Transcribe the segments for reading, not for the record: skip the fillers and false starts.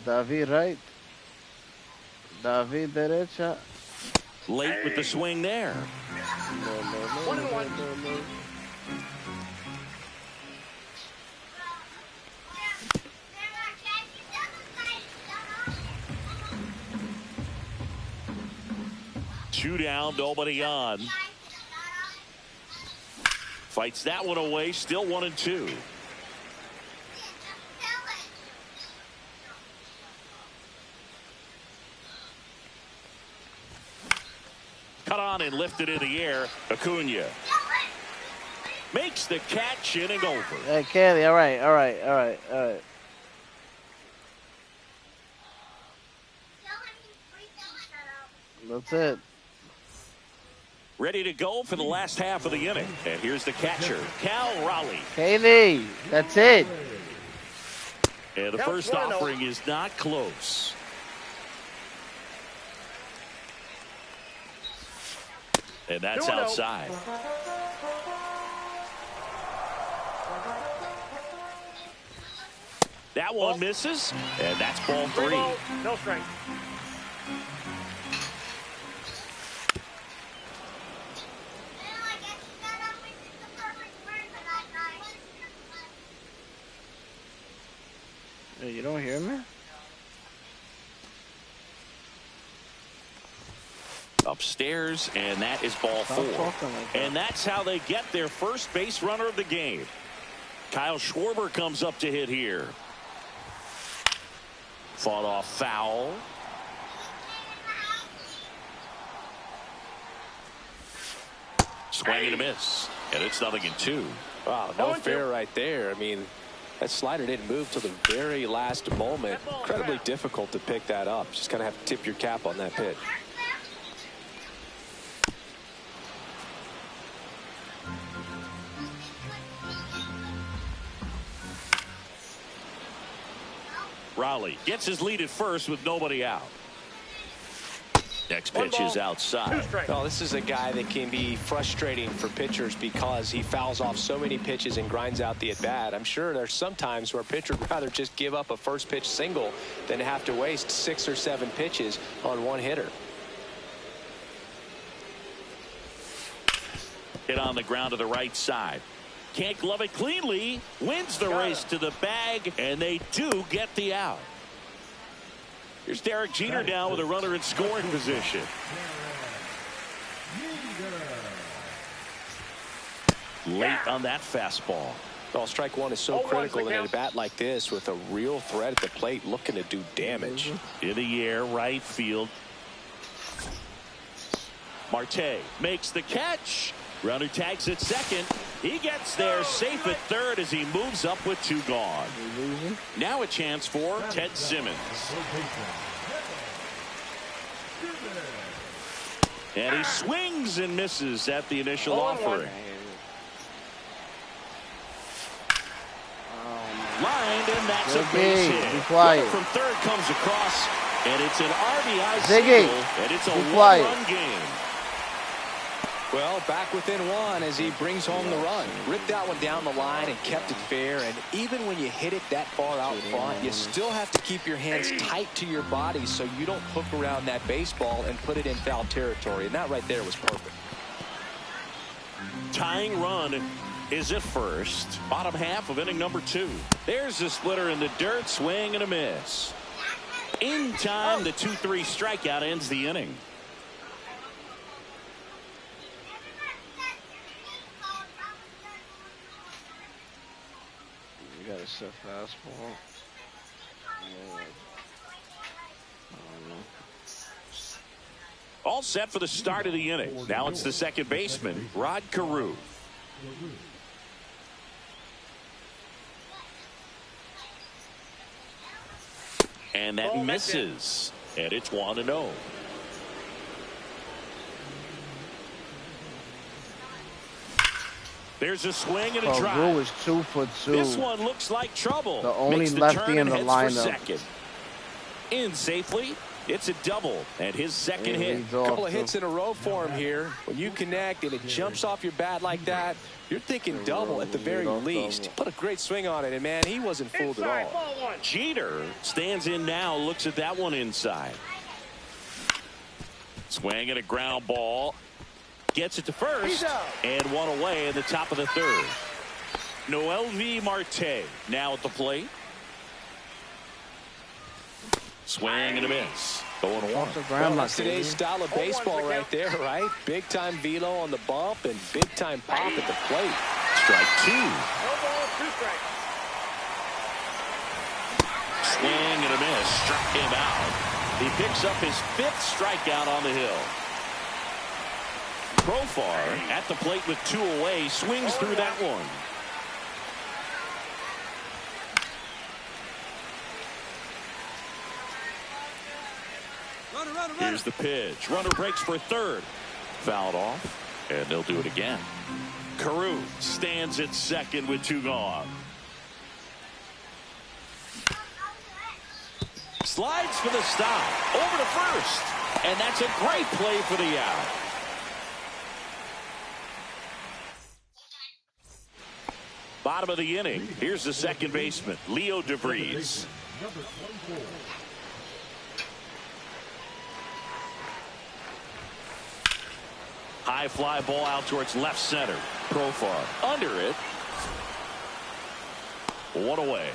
David right. David derecha. Late with the swing there. No. 1-1. Two down, nobody on. Fights that one away, still 1-2. Cut on and lifted in the air. Acuna makes the catch, inning over. Hey, Kelly, all right. That's it. Ready to go for the last half of the inning. And here's the catcher, Cal Raleigh. Kelly, that's it. And the first offering is not close. And that's outside. That one misses, and that's ball 3. No strike. Hey, you don't hear me? Upstairs, and that is ball 4. And that's how they get their first base runner of the game. Kyle Schwarber comes up to hit here. Fought off foul. Swing and a miss. And it's 0-2. Wow, no fair right there. I mean, that slider didn't move till the very last moment. Incredibly difficult to pick that up. Just kind of have to tip your cap on that pitch. Raleigh gets his lead at first with nobody out. Next pitch is outside. Oh, this is a guy that can be frustrating for pitchers because he fouls off so many pitches and grinds out the at-bat. I'm sure there's some times where a pitcher would rather just give up a first pitch single than have to waste 6 or 7 pitches on one hitter. Hit on the ground to the right side. Can't glove it cleanly. Wins the race to the bag, and they do get the out. Here's Derek Jeter down with a runner in scoring position. Late on that fastball. Well, strike one is so critical in a bat like this with a real threat at the plate looking to do damage. In the air, right field. Marte makes the catch. Runner tags at second. He gets there safe at third as he moves up with 2 gone. Now a chance for Ted Simmons. And he swings and misses at the initial offering. Lined, and that's a base hit. Runner from third comes across, and it's an RBI single, and it's a one-run game. Well, back within 1 as he brings home the run. Ripped that one down the line and kept it fair. And even when you hit it that far out front, you still have to keep your hands tight to your body so you don't hook around that baseball and put it in foul territory. And that right there was perfect. Tying run is at first. Bottom half of inning number 2. There's the splitter in the dirt. Swing and a miss. In time, the 2-3 strikeout ends the inning. Got a set fastball. All set for the start of the inning. Now it's the second baseman, Rod Carew. And that misses. And it's 1-0. There's a swing and a drive. Carew is 2 for 2. This one looks like trouble. The only lefty in the lineup. Second. In safely. It's a double and his second hit. A couple of hits in a row for him here. When you connect and it jumps off your bat like that, you're thinking double at the very least. Put a great swing on it, and man, he wasn't fooled at all. Jeter stands in now, looks at that one inside. Swing and a ground ball. Gets it to first and one away in the top of the third. Noelvi Marte now at the plate. Swing and a miss. 0-1. Well, that's today's style of baseball right there, right? Big time velo on the bump and big time pop at the plate. Strike two. No ball, 2 strikes. Swing and a miss. Struck him out. He picks up his 5th strikeout on the hill. Profar at the plate with 2 away. Swings through that one. Here's the pitch. Runner breaks for third. Fouled off, and they'll do it again. Carew stands at second with 2 gone. Slides for the stop. Over to first. And that's a great play for the out. Bottom of the inning. Here's the second baseman, Leo DeVries. High fly ball out towards left center. Profar under it. 1 away.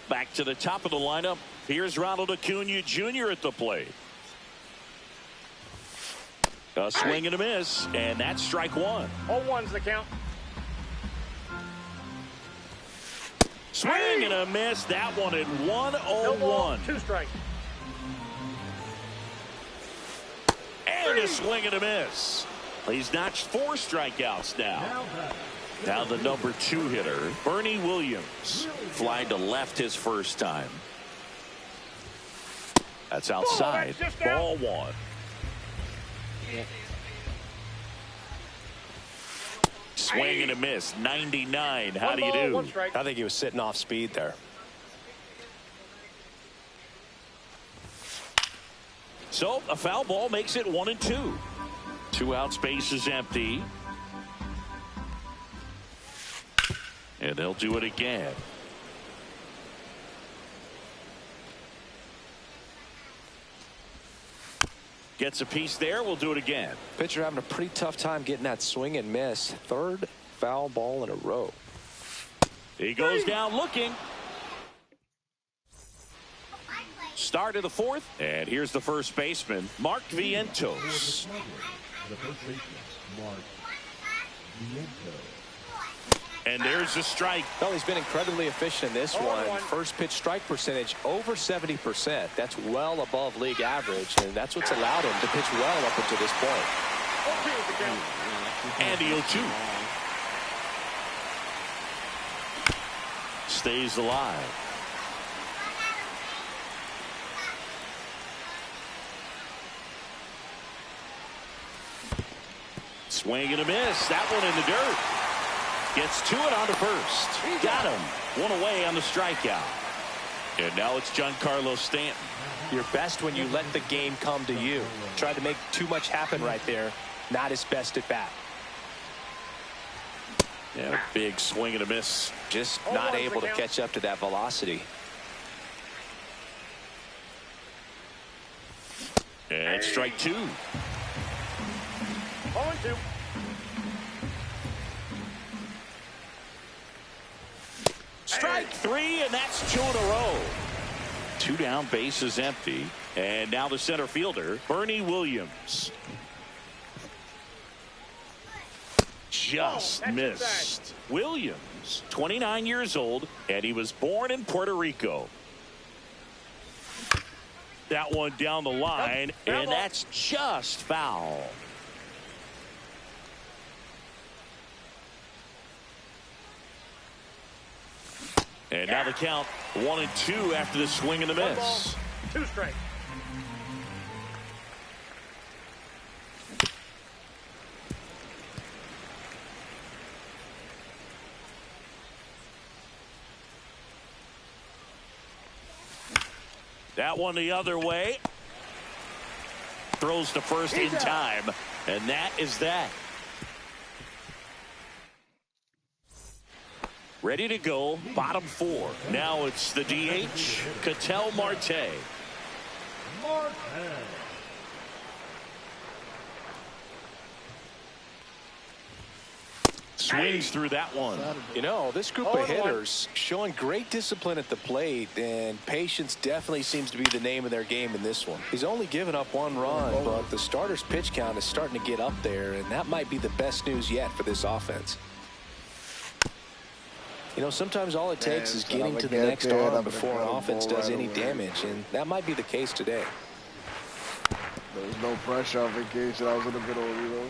Back to the top of the lineup. Here's Ronald Acuna Jr. at the plate. A swing and a miss, and that's strike 1. 0-1's the count. Swing and a miss. That one at 1-0-1. No ball, 2 strikes. And a swing and a miss. He's notched 4 strikeouts now. Now the number 2 hitter, Bernie Williams. Fly to left his first time. That's outside. Ball 1. Swing and a miss. 99. How do you do? I think he was sitting off speed there. So a foul ball makes it 1-2. 2 outs, base is empty. And they'll do it again. Gets a piece there. We'll do it again. Pitcher having a pretty tough time getting that swing and miss. 3rd foul ball in a row. He goes down looking. Start of the 4th. And here's the first baseman, Mark Vientos. The first baseman, Mark Vientos. And there's the strike. Well, he's been incredibly efficient in this one. 0-1. First pitch strike percentage over 70%. That's well above league average, and that's what's allowed him to pitch well up until this point. 0-2's the count. And the 0-2. Stays alive. Swing and a miss. That one in the dirt. Gets to it on to first. Got him. 1 away on the strikeout. And now it's Giancarlo Stanton. You're best when you let the game come to you. Tried to make too much happen right there. Not his best at bat. Yeah, a big swing and a miss. Just not able to catch up to that velocity. And strike 2. 0-2. Strike 3, and that's 2 in a row. 2 down, base is empty. And now the center fielder, Bernie Williams. Just missed. Williams, 29 years old, and he was born in Puerto Rico. That one down the line, and that's just foul. And now the count 1-2 after the swing and the miss. 2 strikes. That one the other way. Throws to first in time. And that is that. Ready to go. Bottom 4. Now it's the DH, Ketel Marte. Swings through that one. You know, this group of hitters showing great discipline at the plate, and patience definitely seems to be the name of their game in this one. He's only given up 1 run, but the starter's pitch count is starting to get up there, and that might be the best news yet for this offense. You know, sometimes all it takes is getting to the next arm before an offense does any damage, and that might be the case today. There was no pressure on vacation. I was in the middle of it.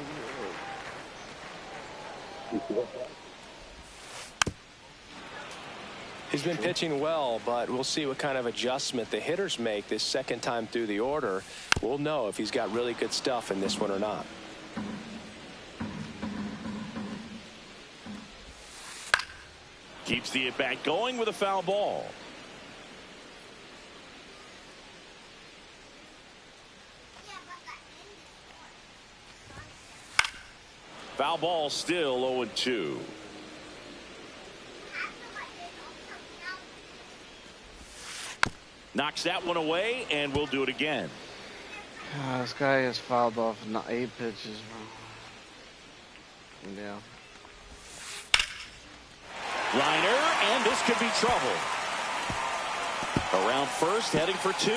He's been pitching well, but we'll see what kind of adjustment the hitters make this second time through the order. We'll know if he's got really good stuff in this one or not. Keeps the at-bat going with a foul ball. Foul ball, still 0-2. Knocks that one away, and we'll do it again. This guy has fouled off 8 pitches, bro. Yeah. Liner, and this could be trouble. Around first, heading for 2.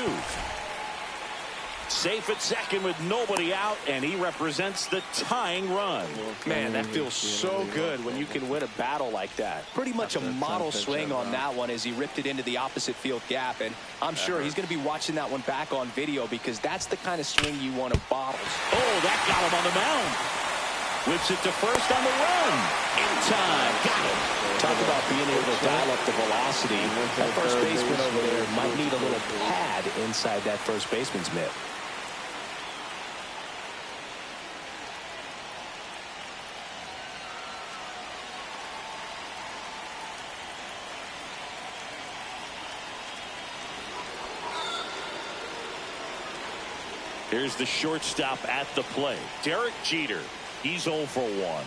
Safe at second with nobody out, and he represents the tying run. Man, that feels so good when you can win a battle like that. Pretty much a model swing on that one as he ripped it into the opposite field gap, and I'm sure he's going to be watching that one back on video because that's the kind of swing you want to bottle. Oh, that got him on the mound. Whips it to first on the run. In time. Got it. Talk about being able to dial up the velocity. That first baseman over there might need a little pad inside that first baseman's mitt. Here's the shortstop at the plate. Derek Jeter. He's 0 for 1.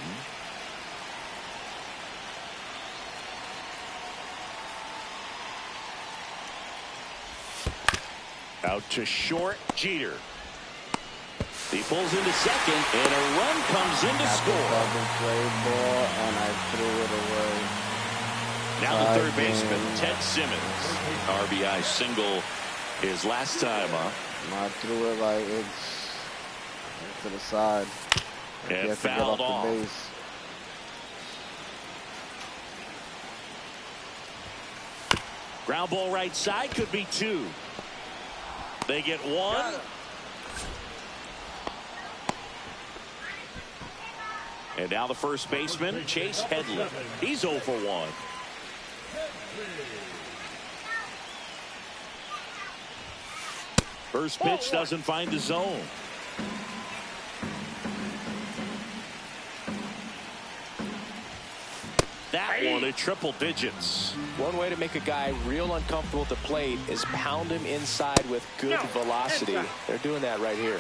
Out to short, Jeter. He pulls into second, and a run comes in to score. Play ball, and I threw it away. Now the third baseman, Ted Simmons. RBI single his last time up. I threw it like it's to the side. And fouled off. The base. Ground ball right side, could be 2. They get 1. And now the first baseman, Chase Headley. He's 0 for 1. First pitch doesn't find the zone. That one at triple digits. One way to make a guy real uncomfortable at the plate is pound him inside with good velocity. They're doing that right here.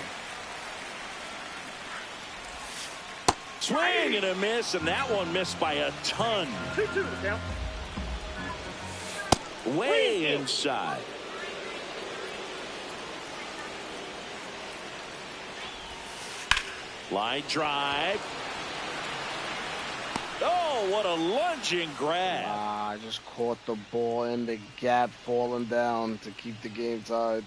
Swing and a miss, and that one missed by a ton. 2-2 the count. Way inside. Line drive. Oh, what a lunging grab. I just caught the ball in the gap, falling down to keep the game tied.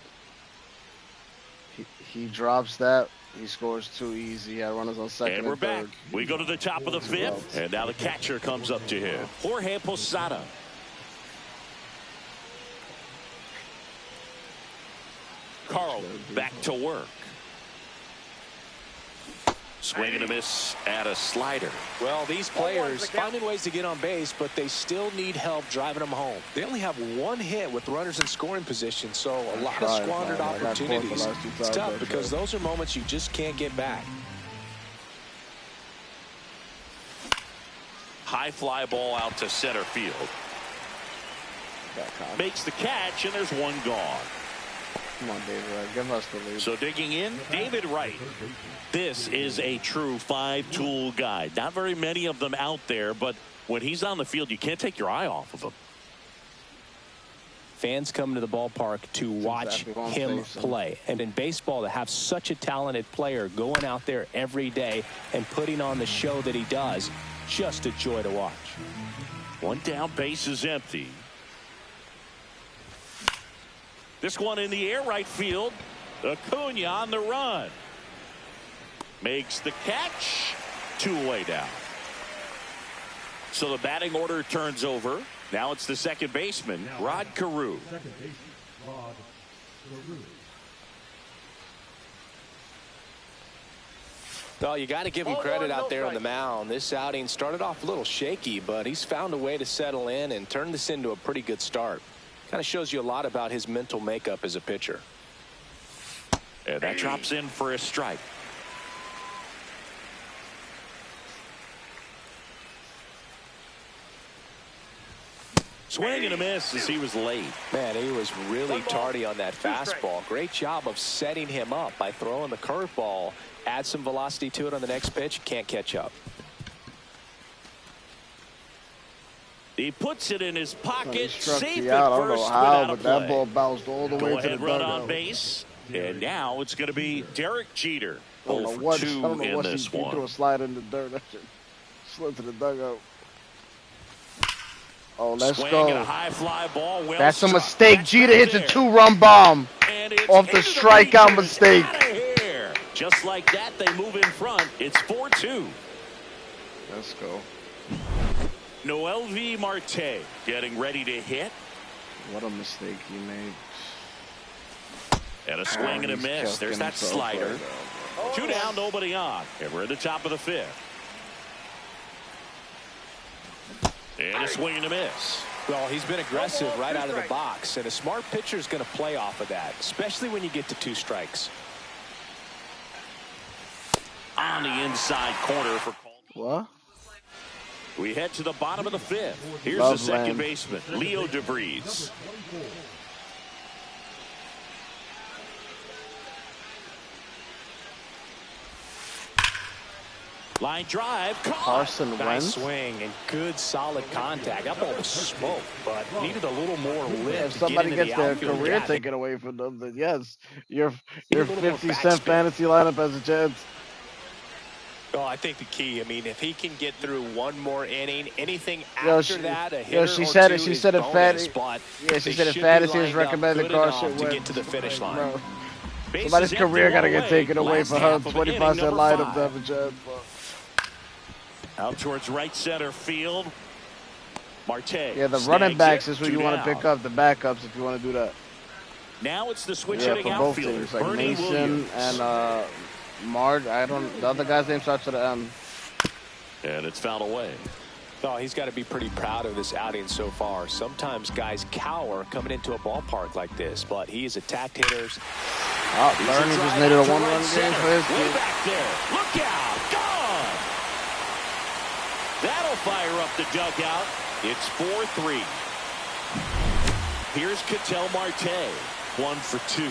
He drops that. He scores too easy. He had runners on second and we're and back. third. We go to the top of the 5th, and now the catcher comes up to him. Jorge Posada. Carl back to work. Swing and a miss at a slider. Well, these players finding ways to get on base, but they still need help driving them home. They only have 1 hit with runners in scoring position, so a lot of squandered opportunities. It's tough because those are moments you just can't get back. High fly ball out to center field. Makes the catch, and there's 1 gone. Come on, David Wright. Give us the lead. So digging in, David Wright. This is a true five-tool guy. Not very many of them out there, but when he's on the field, you can't take your eye off of him. Fans come to the ballpark to watch him play. And in baseball, to have such a talented player going out there every day and putting on the show that he does, just a joy to watch. One down, base is empty. This one in the air, right field. Acuna on the run. Makes the catch. Two-away down. So the batting order turns over. Now it's the second baseman, Rod Carew. Second baseman, Rod Carew. Well, you got to give him credit out there on the mound. This outing started off a little shaky, but he's found a way to settle in and turn this into a pretty good start. Kind of shows you a lot about his mental makeup as a pitcher. And that drops in for a strike. Swing and a miss as he was late. Man, he was really tardy on that fastball. Great job of setting him up by throwing the curveball. Add some velocity to it on the next pitch. Can't catch up. He puts it in his pocket. Safe I at don't know first how, without a but that play. ball bounced all the way to the Go-ahead run dugout. on base. And now it's going to be Derek Jeter. I don't 0 know for what, 2 I don't know in what this he one. threw a slide in the dirt. That shit slid to the dugout. Oh, let's Swing go. and a high fly ball. Well That's a struck. mistake. That's Jeter right hits a there. 2-run bomb And it's off the into strikeout bleachers. mistake. Outta here. Just like that, they move in front. It's 4-2. Let's go. Noelvi Marte getting ready to hit. What a mistake he made. And a swing and a He's miss. There's choking that himself slider. right now. 2 down, nobody on. And we're at the top of the 5th. And a swing and a miss. Well, he's been aggressive right out of the box, and a smart pitcher is going to play off of that, especially when you get to 2 strikes. On the inside corner for Caldwell. What? We head to the bottom of the 5th. Here's Love the second land. baseman, Leo DeVries. Line drive, caught. Carson Nice Wentz. swing and good solid contact. That ball was smoke, but needed a little more lift. If to somebody get into gets the their outfield. career Yeah, taken away from them, then yes, your a little more 50-cent backspin. fantasy lineup has a chance. Well, I think the key, I mean, if he can get through one more inning, anything Yo, after that, a hitter yo, she said or it. two She is said if bonus, Fatty. but Yeah, she they said if should be fantasy is lined up recommended, good Carson enough to Wentz. get to the finish line. Bro, Bases somebody's empty, career one got to get away. taken away Last for her. half of inning 25-cent number lineup 5. to have a chance. Bro. Out towards right center field. Marte. Yeah, the snags running backs it, is who 2 you want to down. pick up. The backups, if you want to do that. Now it's the switch Yeah, hitting for both outfielders. teams, like Bernie Mason Williams. and Marge. The other guy's name starts with an M. And it's fouled away. Oh, he's got to be pretty proud of this outing so far. Sometimes guys cower coming into a ballpark like this, but he has attacked hitters. Oh, Bernie just made it a one-run game for his Way team. back there. Look out. Gone. That'll fire up the dugout. It's 4-3. Here's Ketel Marte. 1 for 2.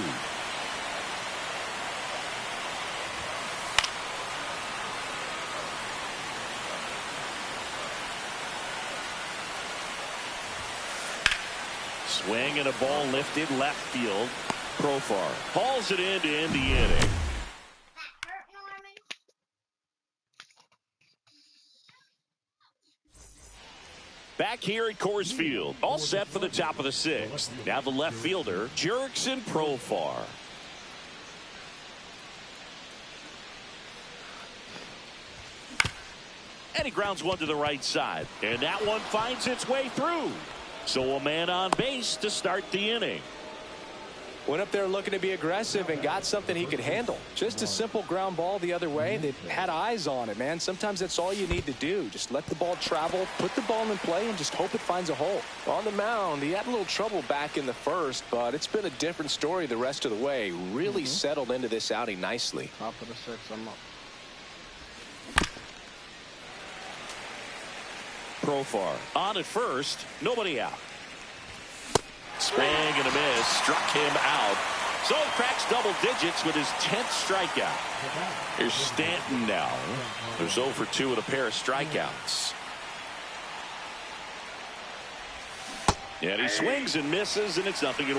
Swing and a ball lifted left field. Profar hauls it in to end the inning. Back here at Coors Field, all set for the top of the 6th. Now the left fielder, Jurickson Profar. And he grounds one to the right side. And that one finds its way through. So a man on base to start the inning. Went up there looking to be aggressive and got something he could handle. Just a simple ground ball the other way. They had eyes on it, man. Sometimes that's all you need to do. Just let the ball travel, put the ball in play, and just hope it finds a hole. On the mound, he had a little trouble back in the first, but it's been a different story the rest of the way. Really settled into this outing nicely. Top of the 6th, I'm up. Profar on at first, nobody out. Swing and a miss, struck him out. So he cracks double digits with his 10th strikeout. Here's Stanton now. There's 0 for 2 with a pair of strikeouts. And he swings and misses, and it's 0-1.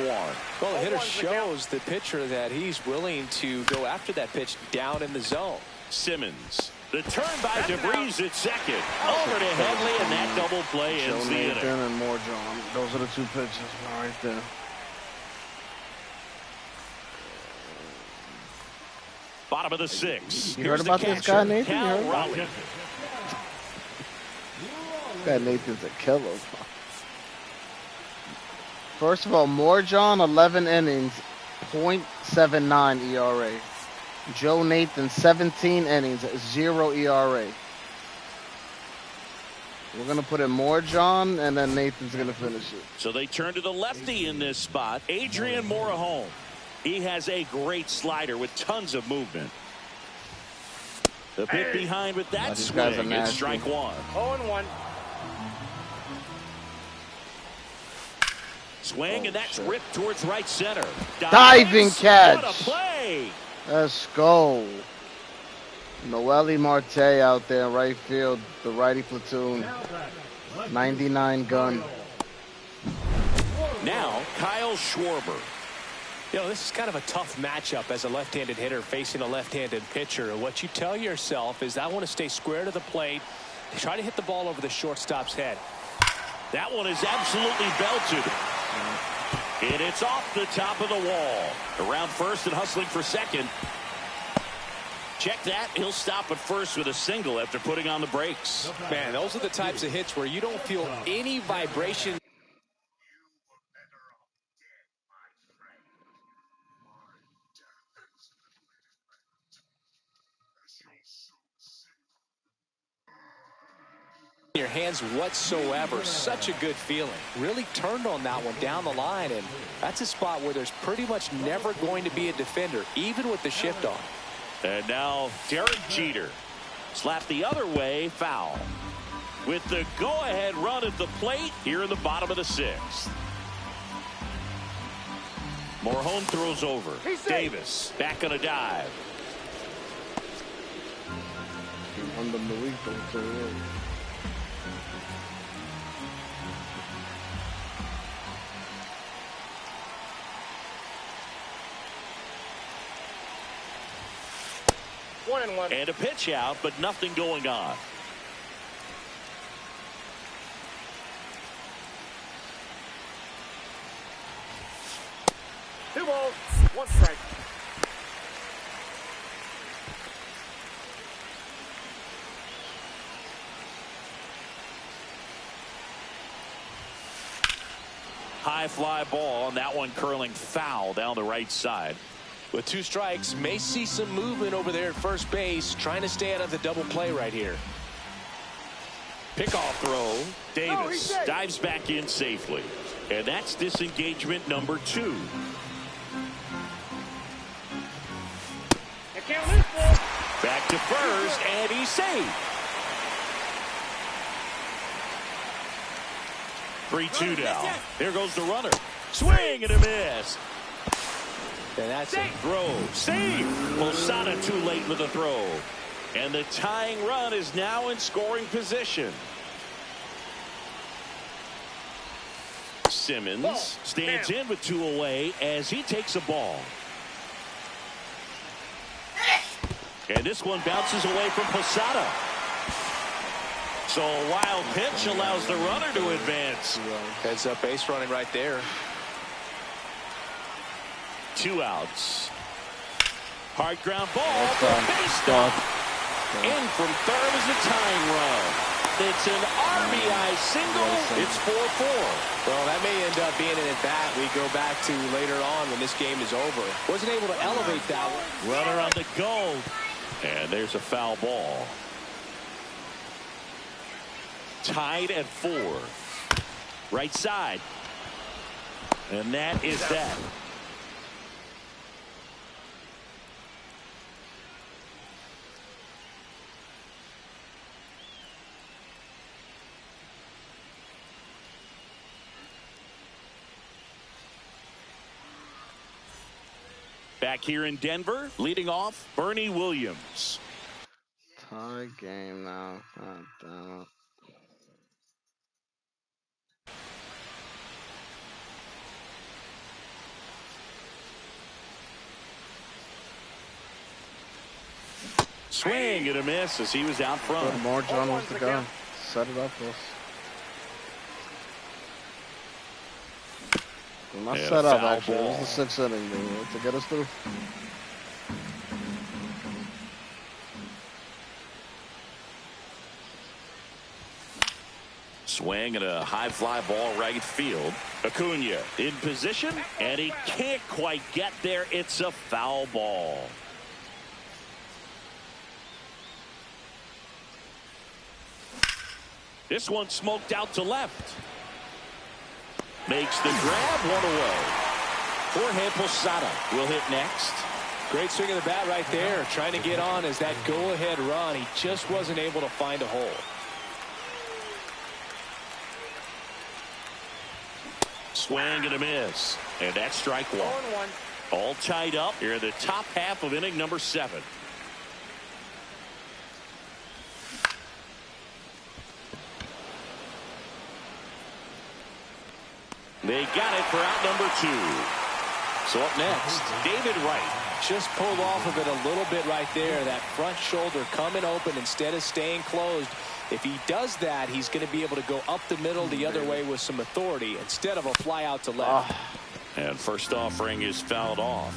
Well, the hitter shows the pitcher that he's willing to go after that pitch down in the zone. Simmons. The turn by DeVries at second. Over to Headley, and that double play ends the inning. Nathan and Morejon. Those are the 2 pitches right there. Bottom of the 6th. You heard about this guy, Nathan? Cal Raleigh. This guy Nathan's a killer. First of all, Morejon, 11 innings, .79 ERA. Joe Nathan, 17 innings, 0 ERA. We're going to put in Morejon, and then Nathan's going to finish it. So they turn to the lefty in this spot, Adrian Morejon. He has a great slider with tons of movement. The bit behind with that swing. It's strike 1. 0-1. Swing, and that's ripped towards right center. Diving catch. What a play. Let's go. Noelle Marte out there in right field, the righty platoon. 99 gun. Now, Kyle Schwarber. You know, this is kind of a tough matchup as a left-handed hitter facing a left-handed pitcher. What you tell yourself is, I want to stay square to the plate, try to hit the ball over the shortstop's head. That one is absolutely belted. And it's off the top of the wall. Around first and hustling for second. Check that. He'll stop at first with a single after putting on the brakes. Man, those are the types of hits where you don't feel any vibration. Your hands whatsoever. Such a good feeling. Really turned on that one down the line, and that's a spot where there's pretty much never going to be a defender, even with the shift on. And now Derek Jeter. Slap the other way, foul. With the go-ahead run at the plate here in the bottom of the 6th. Morejon throws over. Davis back on a dive. On the Marito too. And a pitch out, but nothing going on. Two balls, 1 strike. High fly ball, and that one curling foul down the right side. With 2 strikes, may see some movement over there at first base, trying to stay out of the double play right here. Pickoff throw. Davis dives back in safely. And that's disengagement number 2. Back to first, and he's safe. 3-2 now. Here goes the runner. Swing and a miss. And that's a throw. Save. Posada too late with the throw. And the tying run is now in scoring position. Simmons stands in with 2 away as he takes a ball. And this one bounces away from Posada. So a wild pitch allows the runner to advance. Heads up base running right there. 2 outs. Hard ground ball. Base stop. In from third is the tying run. It's an RBI single. It's 4-4. Well, that may end up being an at-bat we go back to later on when this game is over. Wasn't able to elevate that one. Runner on the go. And there's a foul ball. Tied at 4. Right side. And that is that. Back here in Denver, leading off, Bernie Williams. Tie game now. God damn it. Swing and a miss as he was out front. More John wants to go. Set it up for us. Well, not Yeah, set up, foul actually. ball. It was the 6th inning to get us through. Swing and a high fly ball right field. Acuna in position, and he can't quite get there. It's a foul ball. This one smoked out to left. Makes the grab, one away. Jorge Posada will hit next. Great swing of the bat right there. Trying to get on as that go-ahead run. He just wasn't able to find a hole. Swing and a miss. And that's strike one. All tied up here in the top half of inning number 7. They got it for out number 2. So up next, David Wright. Just pulled off of it a little bit right there. That front shoulder coming open instead of staying closed. If he does that, he's going to be able to go up the middle the other way with some authority instead of a fly out to left. And first offering is fouled off.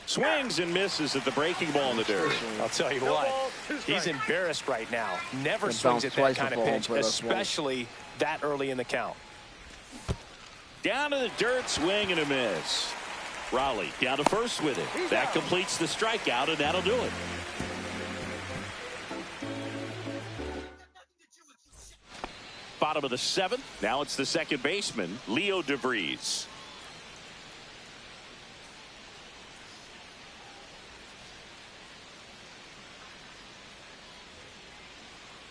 Swings and misses at the breaking ball in the dirt. I'll tell you what, he's embarrassed right now. Never swings at that kind of pitch, especially that early in the count. Down to the dirt, swing and a miss. Raleigh down to first with it. That completes the strikeout, and that'll do it. Bottom of the 7th. Now it's the second baseman, Leo DeVries.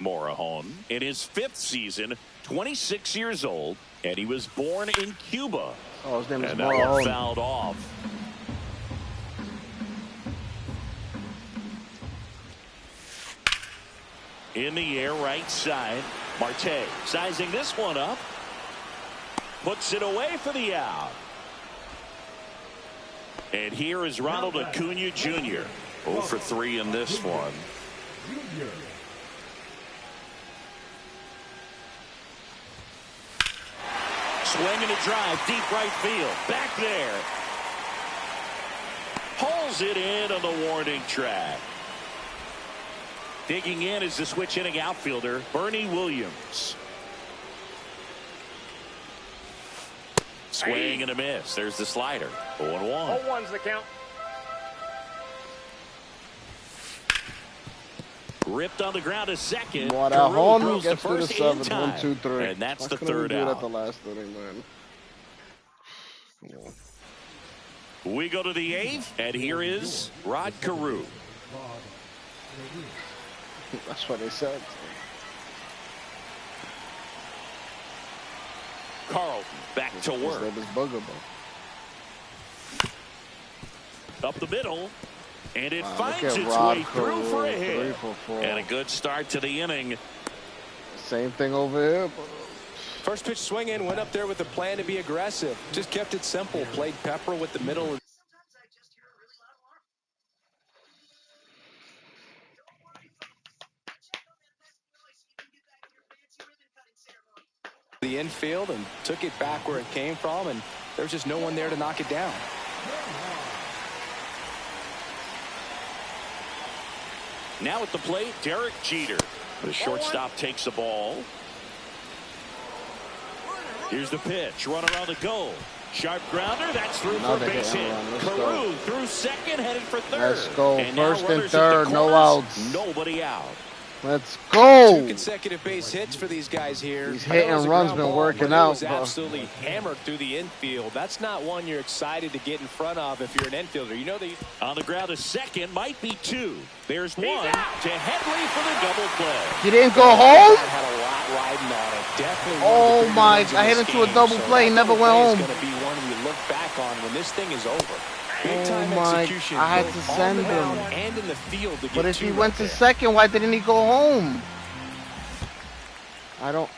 Morejon in his 5th season, 26 years old, and he was born in Cuba. Oh, his name is and that one Morejon. fouled off. In the air, right side. Marte sizing this one up. Puts it away for the out. And here is Ronald Acuna Jr. 0 for 3 in this one. Swing and a drive, deep right field. Back there. Pulls it in on the warning track. Digging in is the switch hitting outfielder, Bernie Williams. Swing and a miss. There's the slider. 0-1. 0-1's the count. Ripped on the ground to second. Morejon throws gets to to the first in 7th. time. 1, 2, 3. And that's Why the couldn't we third do it out. at the last inning, man? Yeah. We go to the 8th, and here is Rod Carew. That's what they said. Carlton back to His work. name is Booger, Up the middle, and it Wow, finds look at its Rod way through for a Carew, hit. 3 for 4. And a good start to the inning. Same thing over here. But First pitch swinging, went up there with the plan to be aggressive. Just kept it simple. Played pepper with the middle. The infield and took it back where it came from, and there's just no one there to knock it down. Now at the plate, Derek Jeter. The shortstop takes the ball. Here's the pitch. Runner on the goal. Sharp grounder. That's through for a Another base hit hit. and run. Let's Carew go. through second, headed for third. Let's go. And now First and runners at the third, no corners, outs. Nobody out. let's go. 2 consecutive base hits for these guys here. These hit and runs been working out, It was bro. absolutely hammered through the infield. That's not one you're excited to get in front of if you're an infielder. You know that On the ground to second, might be 2. There's 1 to Headley for the double play. He didn't go home? had a lot riding on it. definitely Oh one of the bigger my! ones in I hit this into a game, double so play. that Never double went play home. is going to be one we look back on when this thing is over. Big Oh time my! execution I had both to on the send mound him. and in the field to get But if he two went right to there. second, why didn't he go home? I don't.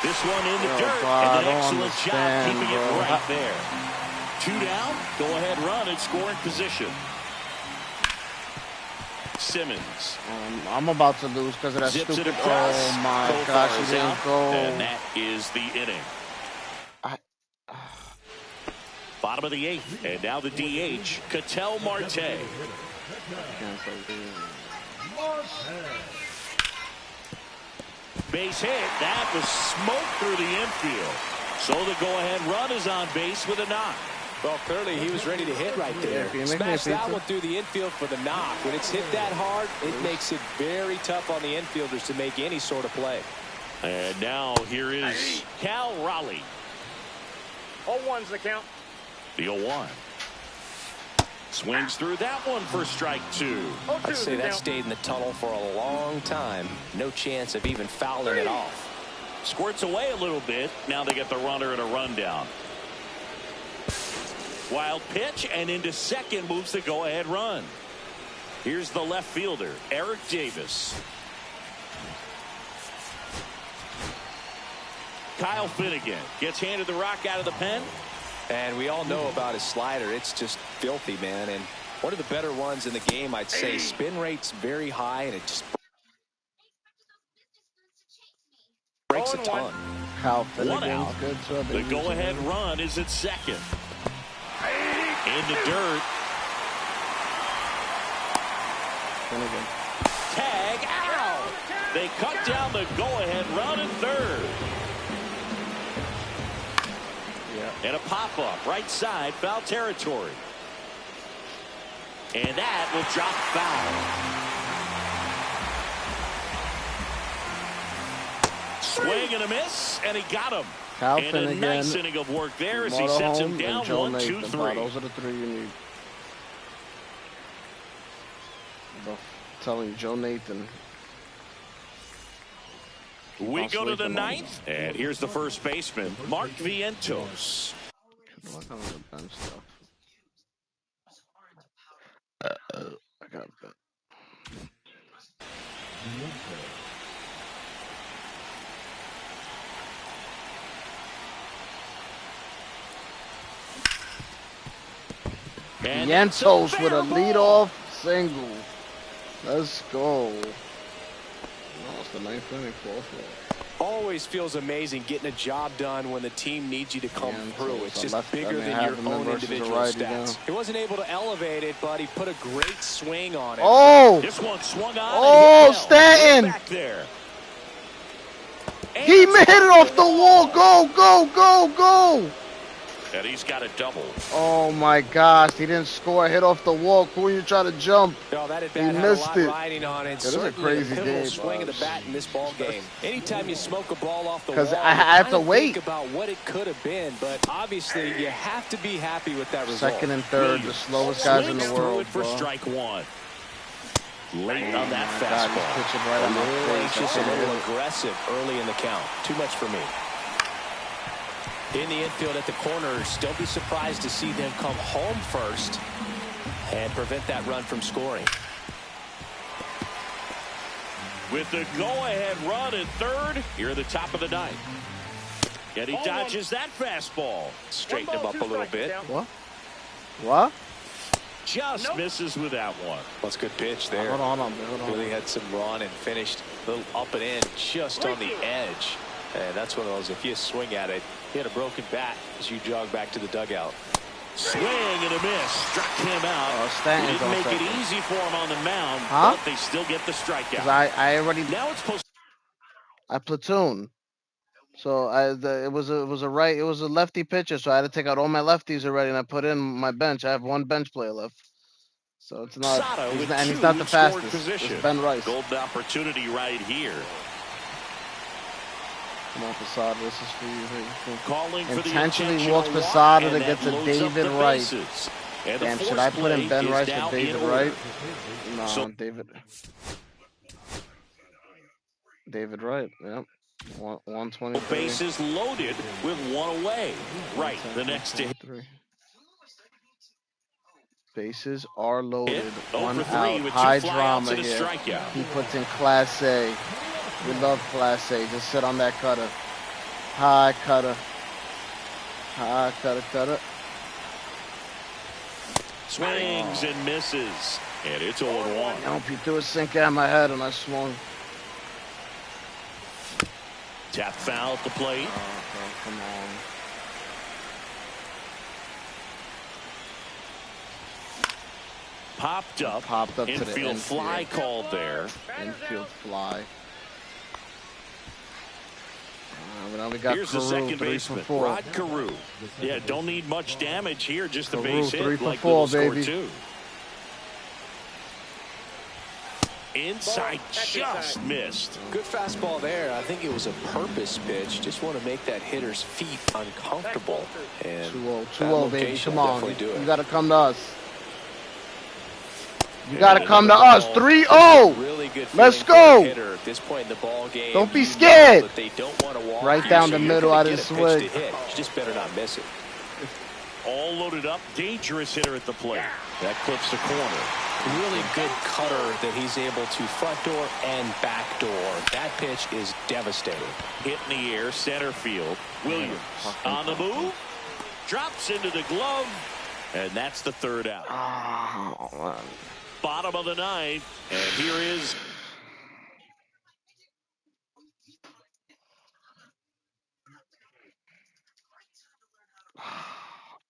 This one in the Oh, dirt, God, and I an don't excellent job understand, keeping it bro. right there. 2 down, go-ahead run and scoring position. Simmons. I'm about to lose because of that Zips stupid. it across. Oh my Kofar gosh, he is didn't out, go. and that is the inning. I, Bottom of the 8th, and now the DH, Ketel Marte. Base hit. That was smoke through the infield. So the go-ahead run is on base with a knock. Well, clearly he was ready to hit right there. Yeah, Smash that one through the infield for the knock. When it's hit that hard, it makes it very tough on the infielders to make any sort of play. And now here is Cal Raleigh. 0-1's the count. The 0-1. Swings through that one for strike 2. I'd say that stayed in the tunnel for a long time. No chance of even fouling it off. Squirts away a little bit. Now they get the runner and a rundown. Wild pitch, and into second moves the go-ahead run. Here's the left fielder, Eric Davis. Kyle Finnegan gets handed the rock out of the pen. And we all know about his slider. It's just filthy, man. And one of the better ones in the game, I'd say. Spin rate's very high, and it just breaks a ton. Kyle One out. Good, so The go-ahead run is at second. In the dirt. Finnegan. Tag out. They cut down the go-ahead run at third. And a pop-up right side, foul territory. And that will drop foul. Swing and a miss, and he got him. Kyle And Finnegan, a nice inning of work there as he Motorhome, sets him and down Joe 1, 2, Nathan. 3. Those are the 3 you need. I'm telling you, Joe Nathan. We go to the 9th, and here's the first baseman, Mark Vientos. Look on the bench stuff. I got that. And Vientos with a fair ball. leadoff single. Let's go. No, it's the 9th inning, 4th. Always feels amazing getting a job done when the team needs you to come through. It's just bigger than half your of them own versus individual the righty stats. now. He wasn't able to elevate it, but he put a great swing on it. Oh! This one swung on. Oh, and hit well. Stanton! Back there. He hit it off the wall. Go, go, go, go! And he's got a double. Oh my gosh, he didn't score. Hit off the wall. Who you try to jump? No, that at He bat had missed a lot it. riding on it. It was a Certainly crazy pivotal game, swing of the boss. bat in this ball game. Anytime you smoke a ball off the wall, 'Cause I had to you wait. think about what it could have been, but obviously you have to be happy with that result. Second and third, the slowest guys in the Swings through world, it for bro. strike 1. Late on that God, he's fastball. pitching right A on my little face. anxious, I a can't little hit it. aggressive early in the count. Too much for me. In the infield at the corners, don't be surprised to see them come home first and prevent that run from scoring. With the go-ahead run at third, here at the top of the 9th. And he dodges that fastball. Straighten him up a little bit. What? What? Just misses with that one. That's a good pitch there. Hold on, hold on. Really had some run and finished a little up and in just on the edge. And that's one of those, if you swing at it, you had a broken bat as you jog back to the dugout. Swing and a miss. Struck him out. Oh, He Stanton's didn't on make it second. easy for him on the mound, Huh? but they still get the 'Cause strikeout. I already Now it's supposed I platoon. So it was a lefty pitcher, so I had to take out all my lefties already, and I put in my bench. I have one bench player left, so it's not. Posada with And he's two not the in scoring fastest. position. It's Ben Rice. Golden opportunity right here. Come on, Posada, this is for you. Calling for the Intentionally intentional walks walk, Posada and to that get to loads up David the Wright. bases. And the Damn, should force I put in play Ben is Rice now for David in order. Wright? No, So- David Wright. Yep. 123. Bases loaded with one away. Right, the next to hit. Bases are loaded. 0 One for 3 out. with High 2 flyouts drama and a here. strikeout. He puts in Class A. We love Class A. Just sit on that cutter. High cutter. High cutter, cutter. Swings and misses. And it's 0-1. Nope, he threw a sink at my head and I swung. Tap foul at the plate. Oh, come on. Popped up to the infield fly called there. Infield fly. Now we got Here's Carew, the second 3 baseman, for 4. Rod Carew. Yeah, don't need much damage here, just a Carew, base 3 hit for like 4, Little score baby. 2. Inside just missed. Good fastball there. I think it was a purpose pitch. Just want to make that hitter's feet uncomfortable. And 2-0, that 2-0, baby. location Come on. definitely do it. You got to come to us. You got to come to us. 3-0. Really good. Let's feeling for a go. hitter at this point in the ball game. Don't be You know scared. that they don't want to walk Right you, down so the you're middle, gonna I get didn't a pitch swing. to hit. You just better not miss it. All loaded up, dangerous hitter at the plate. That clips the corner. Really good cutter that he's able to front door and back door. That pitch is devastating. Hit in the air, center field. Williams on the move. Drops into the glove. And that's the third out. Oh, man. Bottom of the ninth. And here is...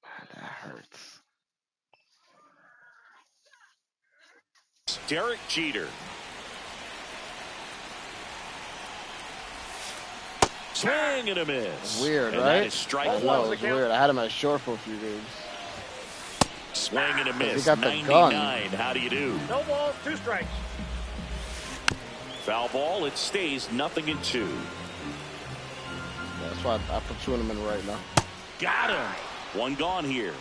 Man, that hurts. Derek Jeter. Swing and a miss. Weird, and right? That is strike I know, one. it was weird. I had him at short for a few games. Swing and a miss. got the 99. gun. How do you do? No balls, 2 strikes. Foul ball. It stays 0-2. That's why I platoon him in right now. Got him. One gone here.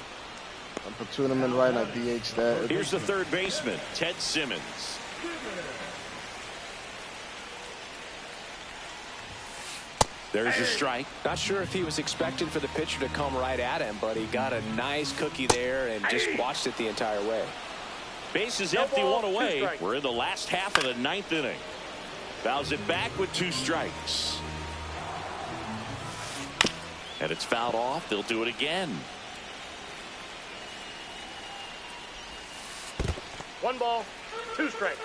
I platoon him in right now. DH that. Here's the third baseman, Ted Simmons. There's a strike. Not sure if he was expecting for the pitcher to come right at him, but he got a nice cookie there and just watched it the entire way. Base is No empty, ball, 1 2 away. strikes. We're in the last half of the 9th inning. Fouls it back with 2 strikes. And it's fouled off. They'll do it again. 1 ball, 2 strikes.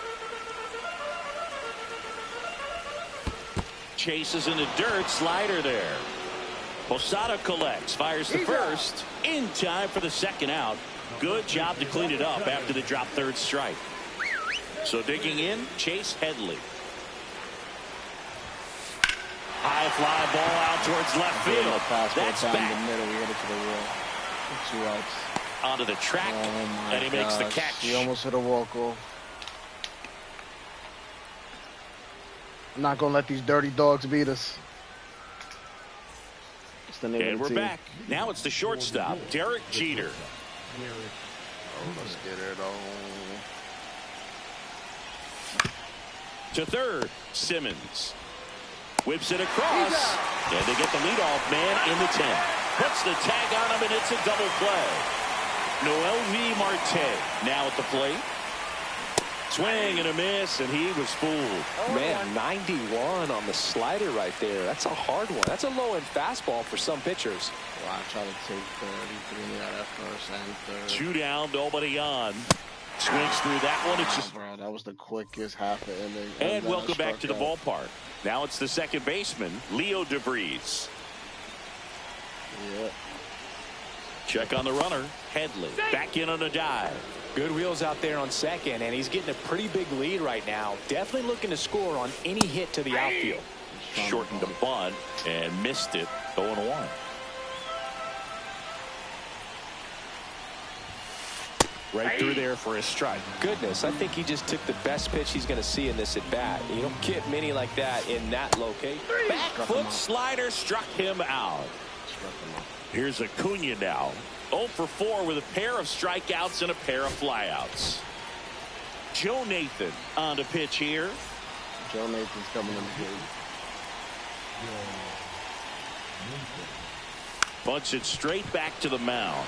Chases in the dirt. Slider there. Posada collects. Fires the first. In time for the second out. Good job to clean it up after the drop third strike. So digging in, Chase Headley. High fly ball out towards left field. That's down back. the middle. We hit it to the wall. 2 outs. Onto the track. Oh my And he makes the gosh. catch. He almost hit a walk-off. I'm not gonna let these dirty dogs beat us. It's the name And of the we're team. back. Now it's the shortstop, Derek Jeter. Oh, let's get it on. To third, Simmons. Whips it across. And they get the leadoff man in the 10th. Puts the tag on him, and it's a double play. Noelvi Marte now at the plate. Swing and a miss, and he was fooled. Man, 91 on the slider right there. That's a hard one. That's a low-end fastball for some pitchers. Well, I try to take third. He threw me out at first and third. 2 down, nobody on. Swings through that one. It's just... Bro, that was the quickest half an inning. And then welcome I back to the struck out. ballpark. Now it's the second baseman, Leo DeVries. Yeah. Check on the runner, Headley. Back in on a dive. Good wheels out there on second, and he's getting a pretty big lead right now. Definitely looking to score on any hit to the outfield. Shortened the bunt and missed it. 0-1. Right through there for a strike. Goodness, I think he just took the best pitch he's going to see in this at bat. You don't get many like that in that location. Back foot slider struck him out. Here's Acuna now. 0 for 4 with a pair of strikeouts and a pair of flyouts. Joe Nathan on the pitch here. Joe Nathan's coming in the game. Bunts it straight back to the mound.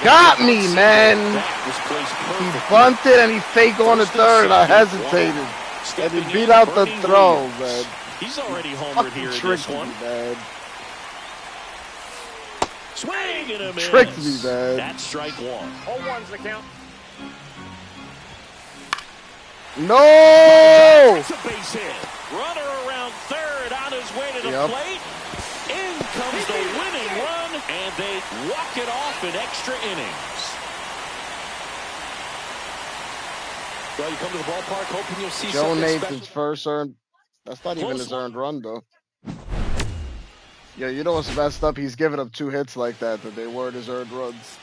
Got me, man. He bunted and he faked on the third. I hesitated. And he beat out the throw, man. He's already homered here in this one. Man. Swing and a miss. Tricked me, man. That's strike one. 0-1's the count. No! It's a base hit. Runner around third on his way to the plate. In comes the winning run, and they walk it off in extra innings. Well, you come to the ballpark hoping you'll see Joe something Nathan's special. first earned. That's not even his earned run, though. Yeah, you know what's messed up? He's giving up 2 hits like that they weren't his earned runs.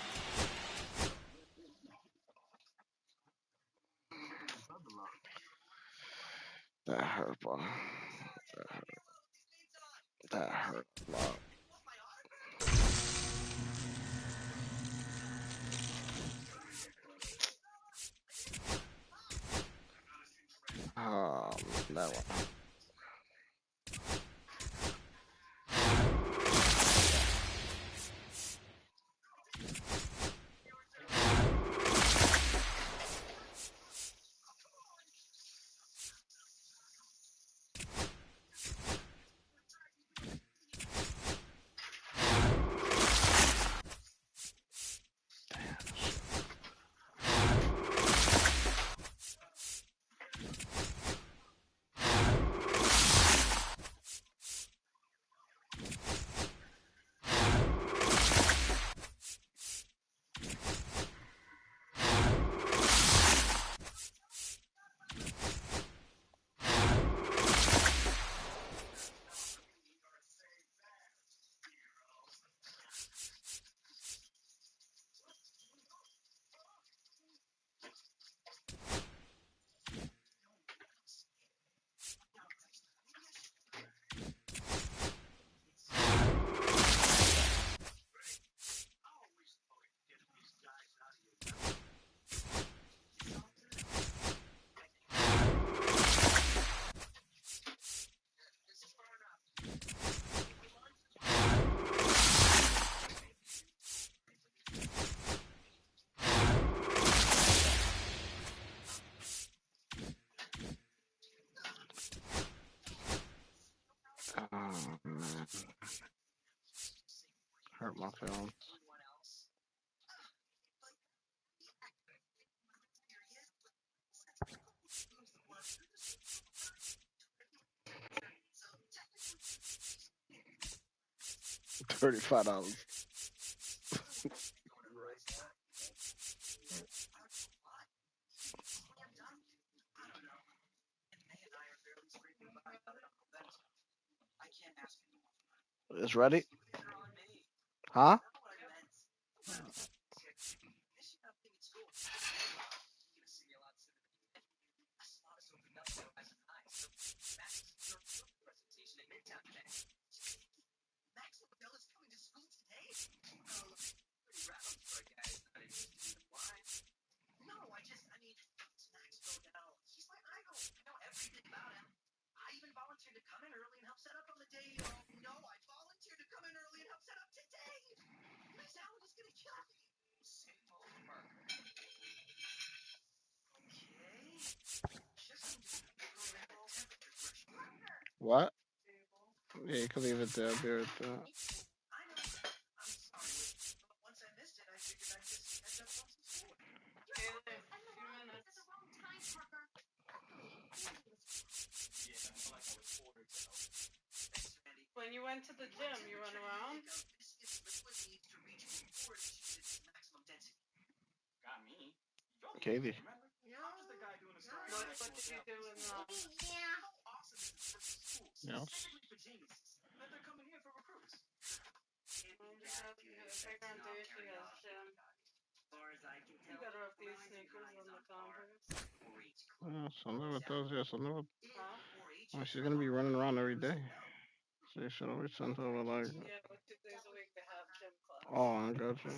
That hurt, bro. That hurt a lot. That one. Oh, man. Hurt my feelings. $35. It's ready? Huh? What? Yeah, you can leave it there. I'll be right there. When you went to the gym, you run around? Katie. What did you do in Yes. You better have these sneakers than the Converse. Yeah, something with those. Yeah, something with. Huh? Well, she's gonna be running around every day. So you should always send her with like. Yeah, but 2 days a week they have gym class. Oh, I got you.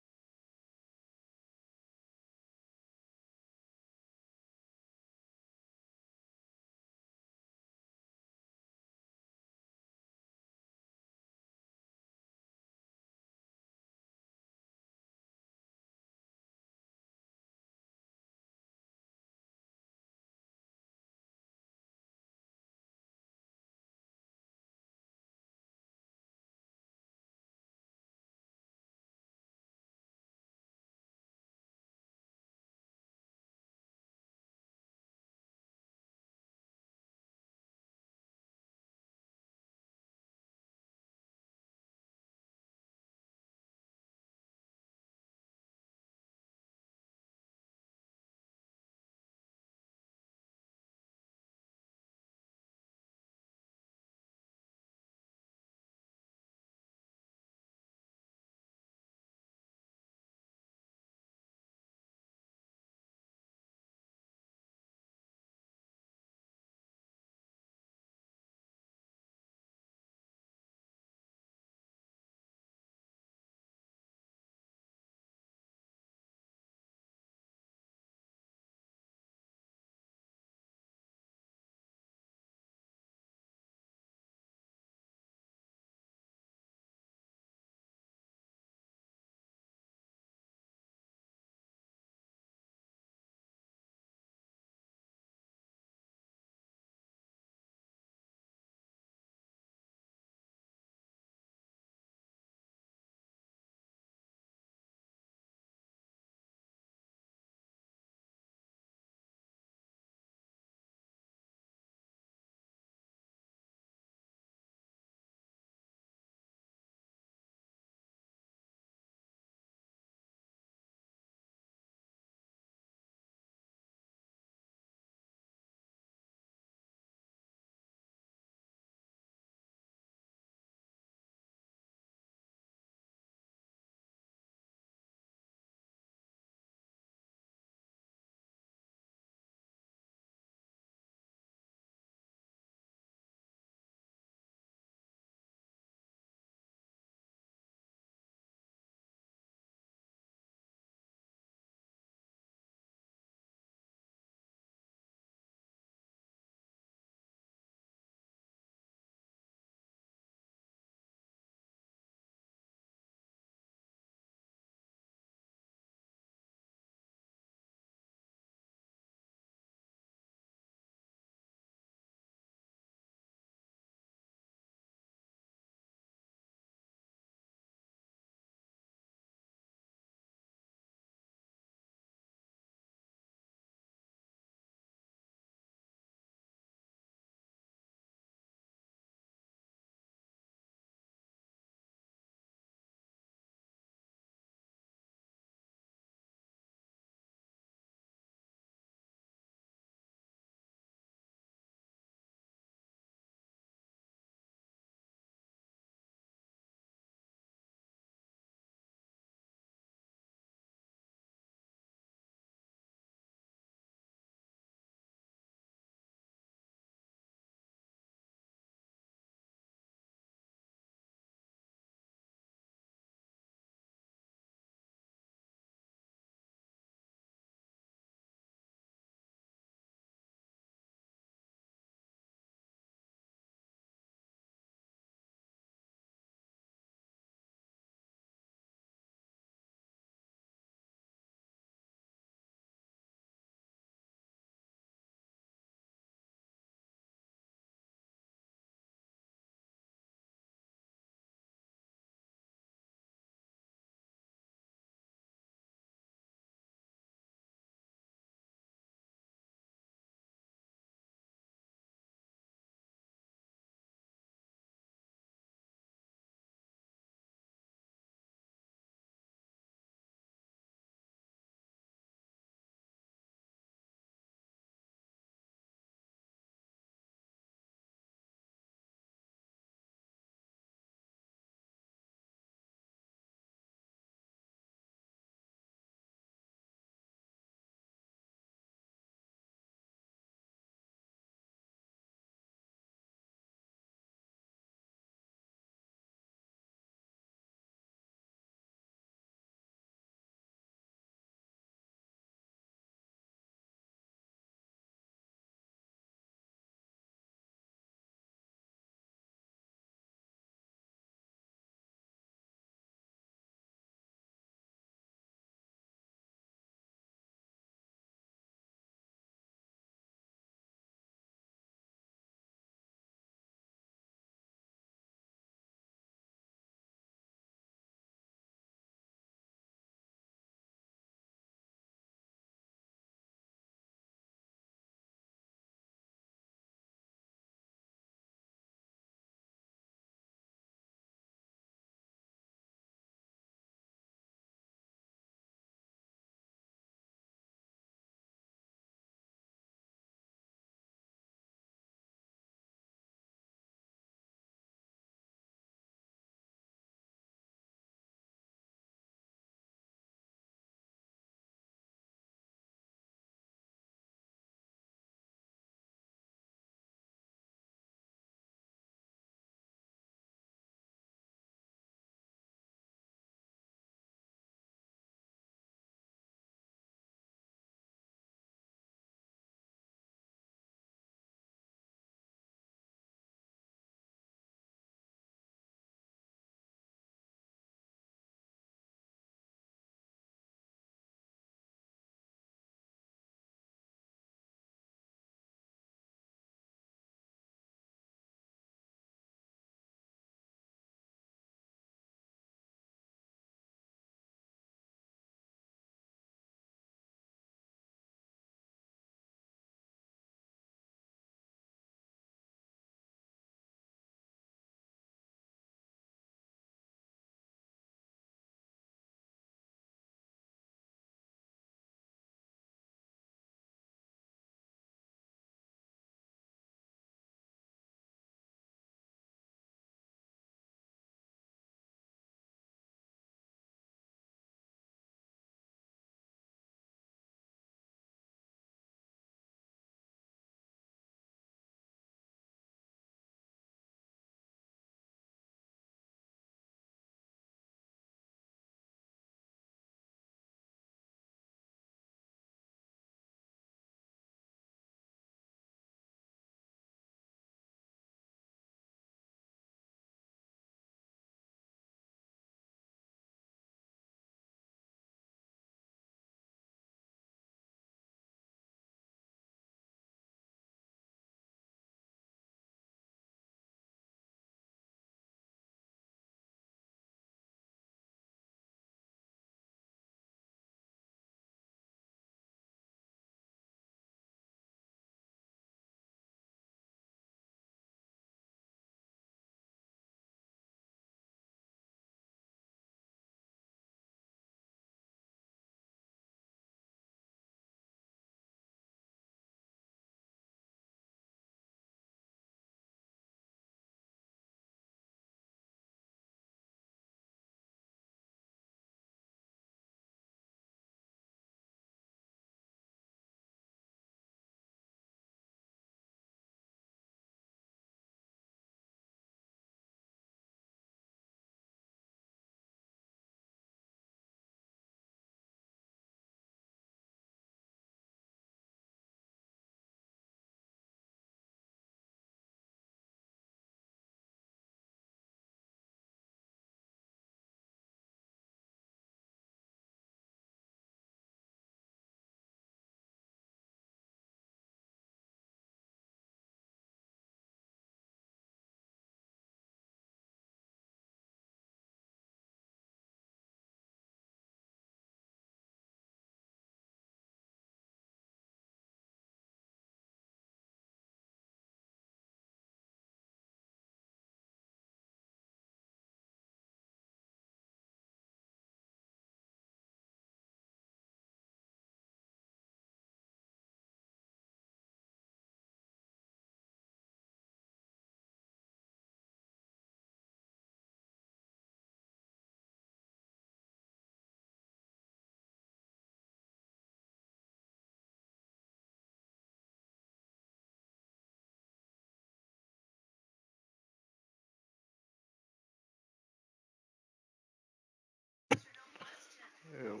Ew.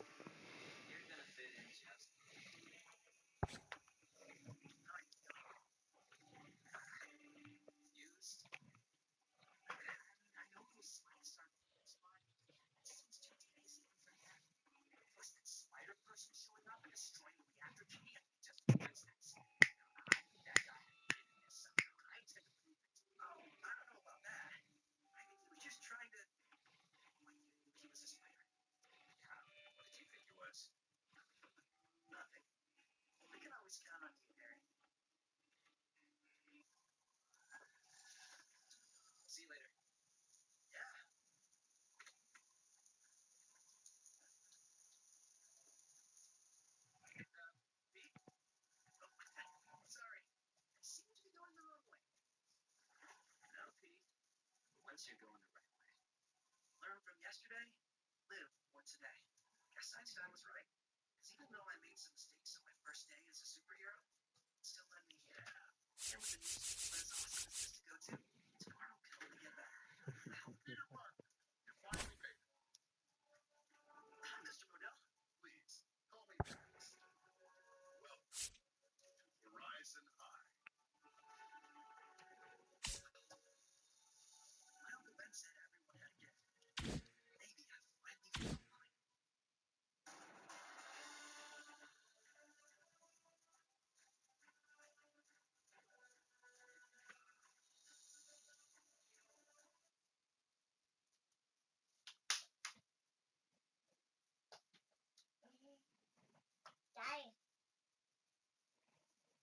Daddy,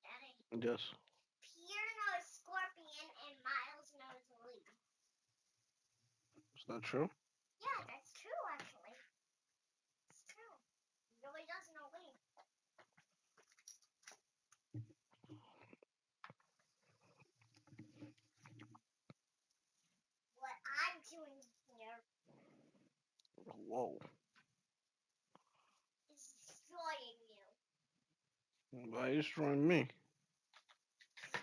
Daddy. Yes. Pierre knows Scorpion and Miles knows Lee. Is that true? Yeah, that's true, actually. It's true. Nobody does know Lee. What I'm doing here Whoa. is destroying you. Why are you destroying me?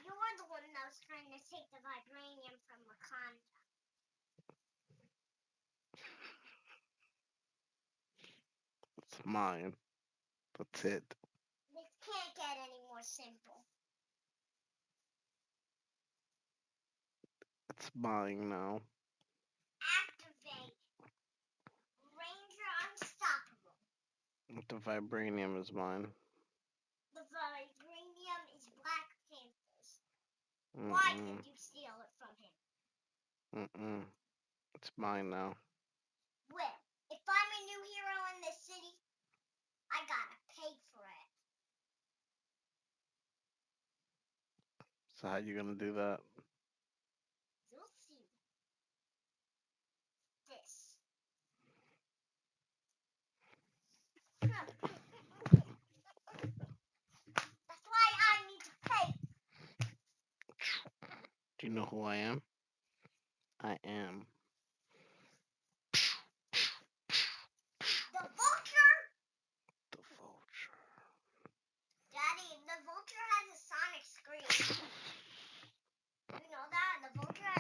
You're the one that was trying to take the vibranium from Wakanda. It's mine. That's it. This can't get any more simple. It's mine now. Activate Ranger Unstoppable. The vibranium is mine. The vibranium is Black Panther's. Mm-mm. Why did you steal it from him? Mm-mm. It's mine now. Well, if I'm a new hero in this city, I gotta pay for it. So how you gonna do that? You'll see. This. That's why I need to pay. Do you know who I am? I am. The Vulture? The vulture. Daddy, the Vulture has a sonic scream. You know that? The Vulture has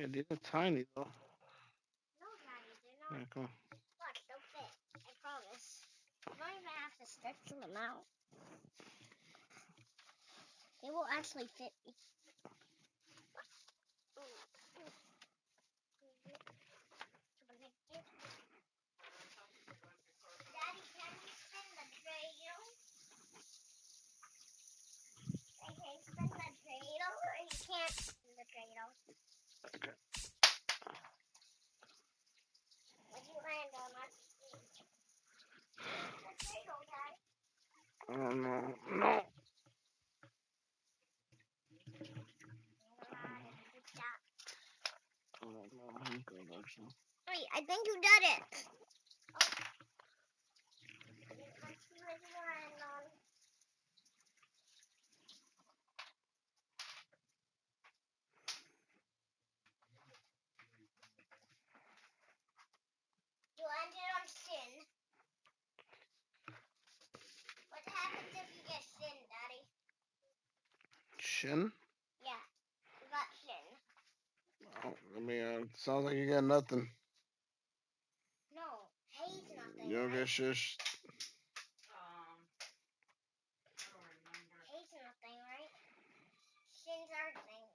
these are tiny though. No, Daddy, they're not. Yeah, come on. Watch, they'll fit. I promise. You don't even have to stretch them out. They will actually fit me. Daddy, can you spin the cradle? I can spin the cradle, or you can't spin the cradle. Okay. What do you land on? Let's see. The cradle, Daddy. Oh no, no. Good job. Oh no, I'm good actually. Wait, I think you did it. Let's see what you land on. You landed on sin. What happens if you get sin, Daddy? Shin? Yeah, you got sin. Oh, I mean, sounds like you got nothing. No, hay's nothing, You don't right? get shish. I don't remember. Hay's nothing, right? Sin's everything,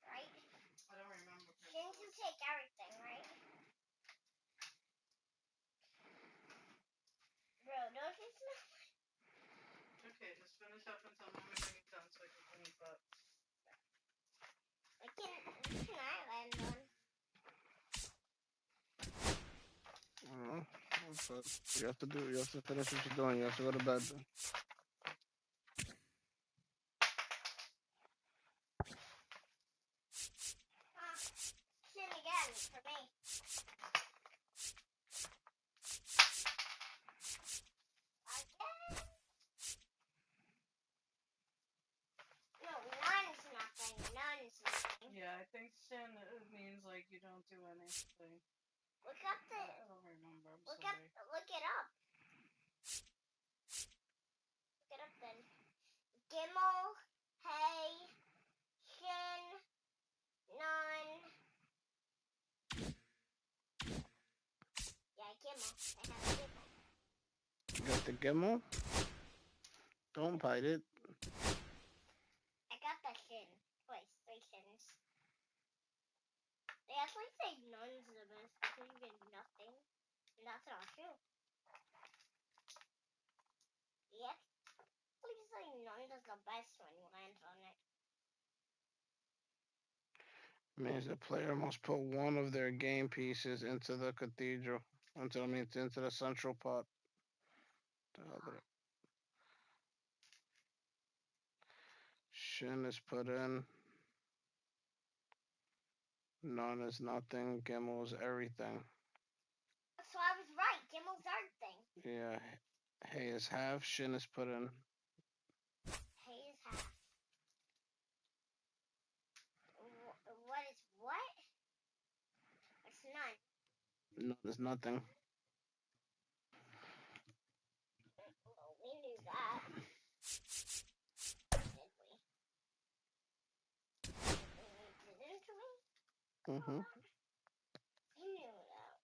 right? I don't remember. Sin's you take everything, right? Bro, don't you smell? Okay, just finish up and tell me when you're done so I can finish up. What can I land on? I don't know. But you have to finish what you're doing. You have to go to bed. Sin again for me. Again? No, none's nothing. None's nothing. Yeah, I think sin means like you don't do anything. Look up the. I don't remember. I'm Look sorry. up. Look it up. Look it up then. Gimel, hay, shin, none. Yeah, Gimel. I have Gimel. You got the Gimel? Don't bite it. I got the shin. Twice, 3 shins. They actually say none's the best because you get nothing. And that's not true. They actually say none is the best when you land on it. Means the player must put one of their game pieces into the cathedral. Into the central pot. The other. Shin is put in. None is nothing. Gimel is everything. So I was right. Gimel's everything. Yeah. Hay is half. Shin is put in. Hay is half. What is what? It's none. None is nothing. Well, we knew that. Did we? Didn't we? Mm-hmm. We knew that.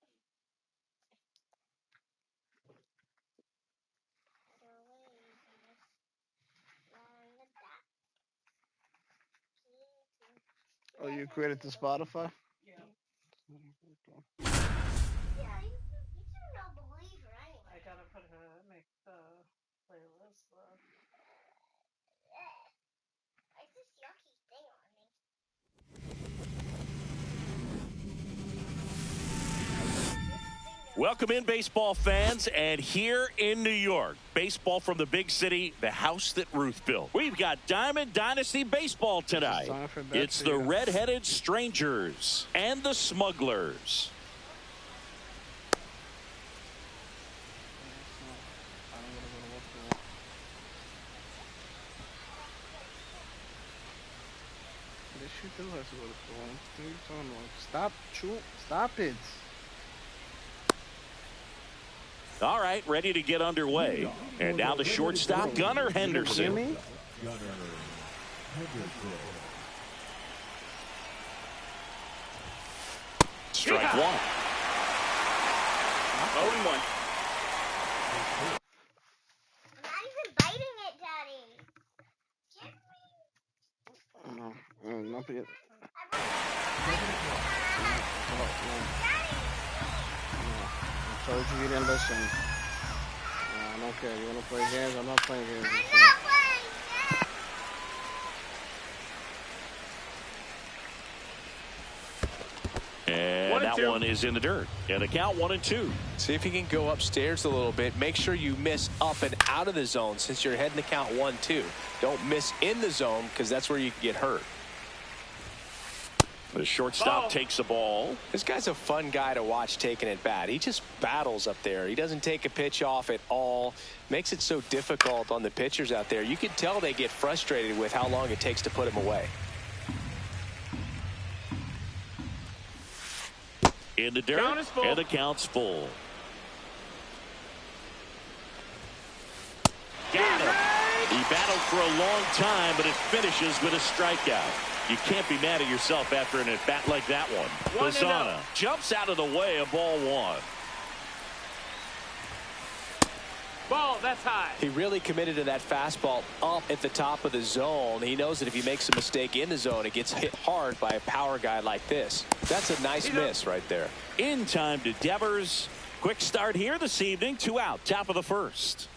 Oh, you created the Spotify? Yeah. Yeah, you should know Believer anyway. I gotta make the playlist though. What's this yucky thing on me? Welcome in, baseball fans, and here in New York, baseball from the big city, the house that Ruth built. We've got Diamond Dynasty Baseball tonight. It's the Red-Headed Strangers and the Smugglers. She do have to go to school. What are you talking about? Stop it. All right, ready to get underway. And now the shortstop, Gunnar Henderson. Gunnar Henderson. Strike one. 0-1. I'm not even biting it, Daddy. Give me. No, not the. I told you didn't listen. I don't care. You wanna play games? I'm not playing games. I'm with not you. playing that. And 1 and that 2. one is in the dirt. And the count 1-2. See if you can go upstairs a little bit. Make sure you miss up and out of the zone since you're heading to count 1-2. Don't miss in the zone because that's where you can get hurt. The shortstop Ball. takes the ball. This guy's a fun guy to watch taking it bat. He just battles up there. He doesn't take a pitch off at all. Makes it so difficult on the pitchers out there. You can tell they get frustrated with how long it takes to put him away. In the dirt. Count is full. And the count's full. Got him. He battled for a long time, but it finishes with a strikeout. You can't be mad at yourself after an at-bat like that one. 1-0. Jumps out of the way of ball one. Ball, that's high. He really committed to that fastball up at the top of the zone. He knows that if he makes a mistake in the zone, it gets hit hard by a power guy like this. That's a nice miss right there. In time to Devers. Quick start here this evening. 2 out. Top of the first.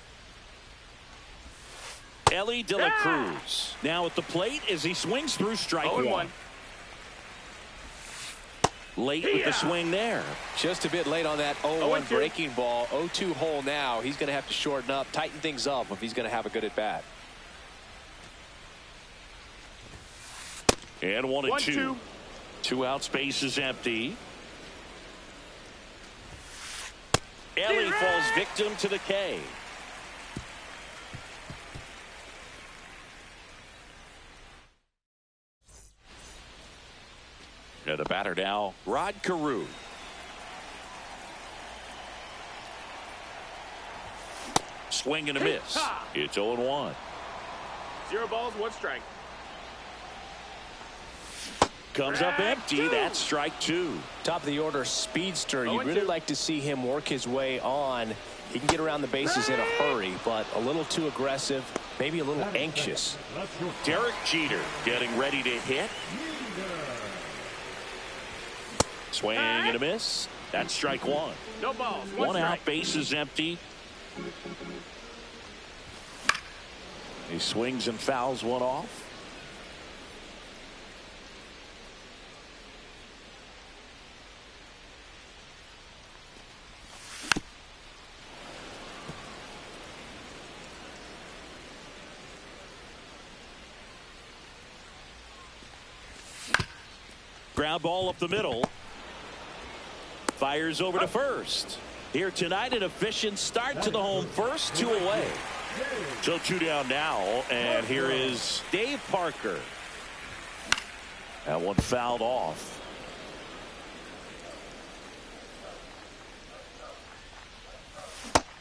Ellie De La Cruz now at the plate as he swings through strike 0-1. one. Late with the swing there. Just a bit late on that 0-1 0-2. breaking ball. 0-2 hole now. He's going to have to shorten up, tighten things up if he's going to have a good at bat. And 1-2. 1-2. 2 out, space is empty. Ellie falls victim to the K. And the batter now, Rod Carew. Swing and a miss. It's 0-1. 0 balls, 1 strike. Comes up empty. That's strike 2. Top of the order speedster. You'd really 0-2. like to see him work his way on. He can get around the bases in a hurry, but a little too aggressive, maybe a little anxious. Derek Jeter getting ready to hit. Swing and a miss. That's strike 1. No balls, 1 strike. out, base is empty. He swings and fouls one off. Ground ball up the middle. Fires over to first. Here tonight, an efficient start to the home first, 2 away. So 2 down now, and here is Dave Parker. That one fouled off.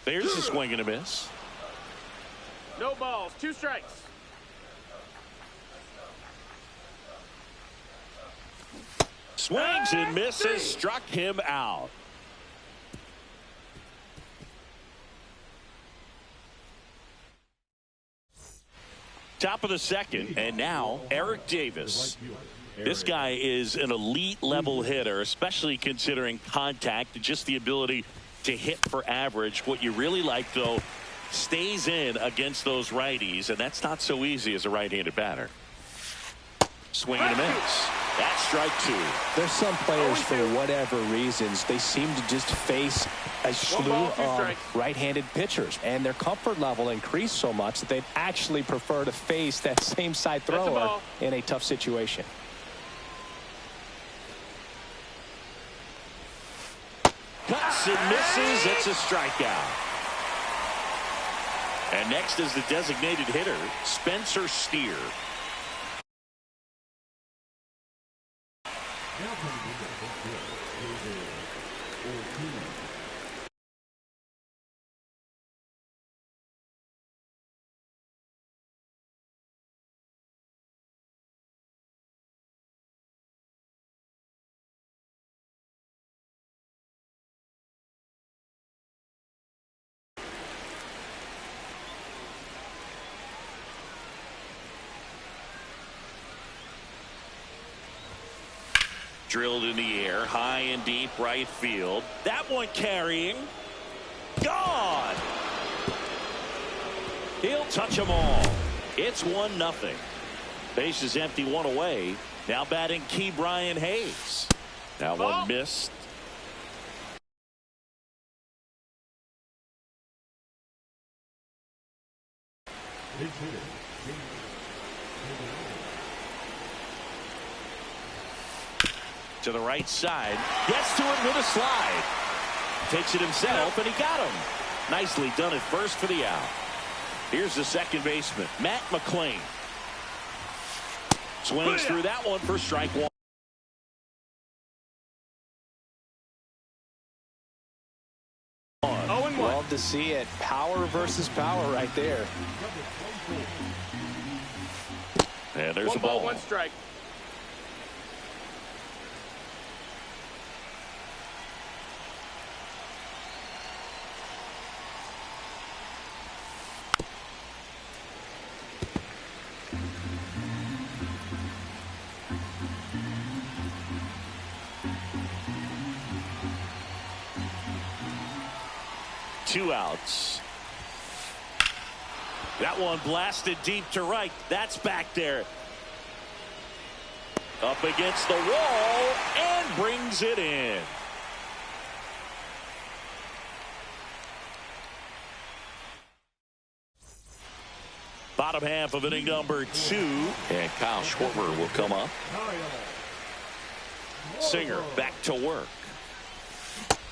There's a swing and a miss. No balls, 2 strikes. Swings and misses, struck him out. Top of the second, and now Eric Davis. This guy is an elite level hitter, especially considering contact and just the ability to hit for average. What you really like, though, stays in against those righties, and that's not so easy as a right-handed batter. Swing and a miss. That's strike 2. There's some players, for whatever reasons, they seem to just face a slew of right-handed pitchers, and their comfort level increased so much that they'd actually prefer to face that same side thrower in a tough situation. Cuts and misses. It's a strikeout. And next is the designated hitter, Spencer Steer. Drilled in the air, high and deep right field. That one carrying. Gone. He'll touch them all. It's 1-0. Base is empty, one away. Now batting Key Brian Hayes. That one missed. To the right side. Gets to it with a slide. Takes it himself, and he got him. Nicely done at first for the out. Here's the second baseman, Matt McClain. Swings through that one for strike one. Love to see it. Power versus power right there. And there's a ball. 1 strike. Two outs. That one blasted deep to right. That's back there. Up against the wall and brings it in. Bottom half of inning number 2. And Kyle Schwarber will come up. Singer back to work.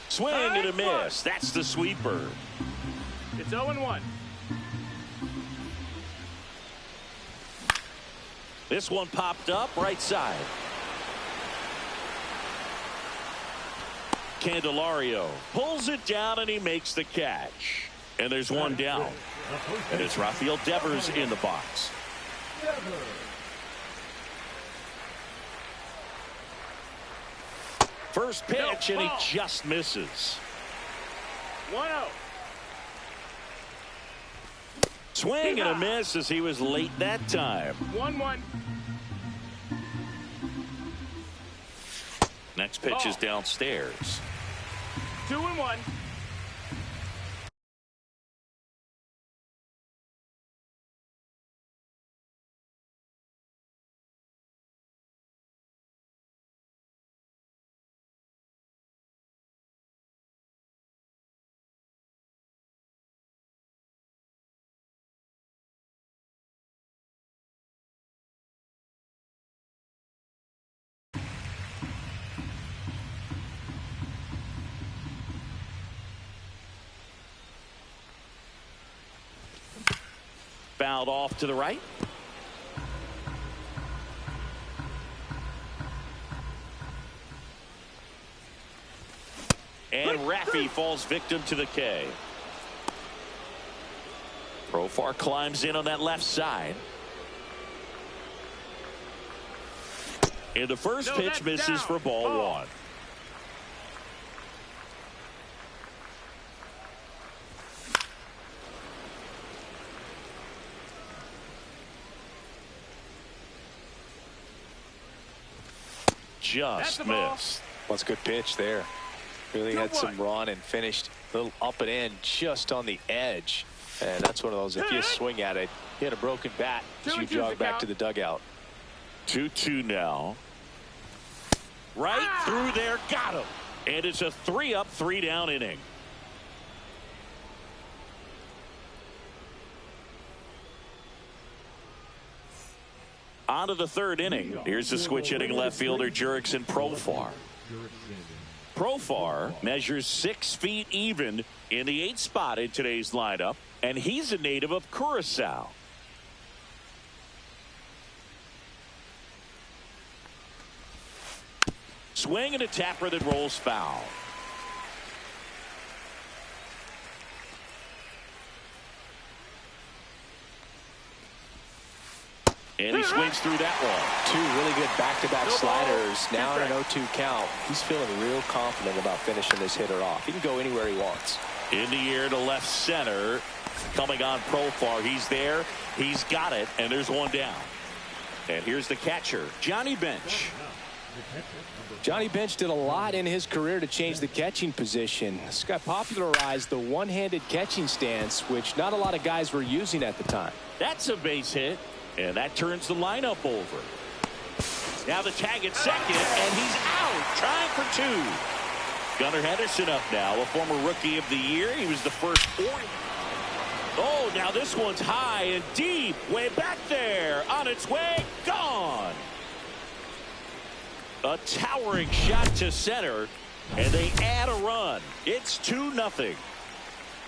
Swing and a miss. That's the sweeper. It's 0-1. This one popped up right side. Candelario pulls it down and he makes the catch. And there's one down. And it's Rafael Devers in the box. First pitch, and he just misses. 1-0. Swing and a miss as he was late that time. 1-1. Next pitch is downstairs. 2-1. Fouled off to the right. And Raffy falls victim to the K. Profar climbs in on that left side. And the first pitch misses for ball 1. Just missed. What's a good pitch there. Really had some run and finished a little up and in just on the edge. And that's one of those, if you swing at it, you hit a broken bat as you jog back to the dugout. 2-2 now. Right through there, got him. And it's a 3-up, 3-down inning. On to the third inning. Here's the switch hitting left fielder Jurickson Profar. Profar measures 6 feet even in the 8th spot in today's lineup, and he's a native of Curacao. Swing and a tapper that rolls foul. And he swings through that one. 2 really good back-to-back sliders. Now in an 0-2 count. He's feeling real confident about finishing this hitter off. He can go anywhere he wants. In the air to left center. Coming on Profar. He's there. He's got it. And there's one down. And here's the catcher, Johnny Bench. Number Johnny Bench did a lot in his career to change the catching position. This guy popularized the one-handed catching stance, which not a lot of guys were using at the time. That's a base hit, and that turns the lineup over. Now the tag at second, and he's out, trying for two. Gunnar Henderson up now, a former Rookie of the Year. He was the first point. Oh, now this one's high and deep, way back there, on its way, gone. A towering shot to center, and they add a run. It's 2-0.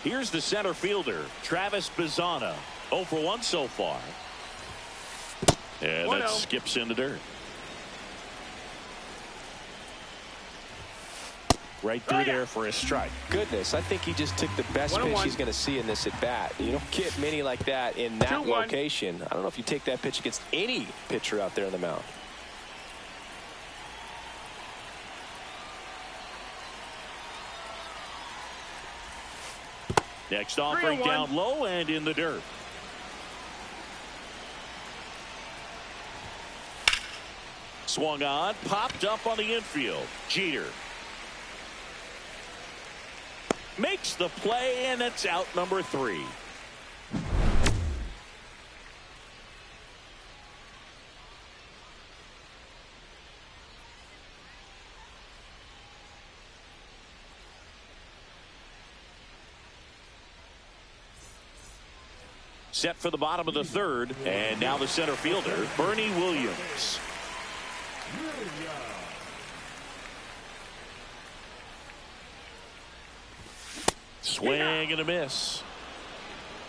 Here's the center fielder, Travis Bazzana. 0 for 1 so far. And that skips in the dirt. Right through there for a strike. Goodness, I think he just took the best pitch he's going to see in this at bat. You don't get many like that in that location. I don't know if you take that pitch against any pitcher out there on the mound. Next offering down low and in the dirt. Swung on, popped up on the infield. Jeter makes the play, and it's out number 3. Set for the bottom of the third, and now the center fielder, Bernie Williams. Swing and a miss.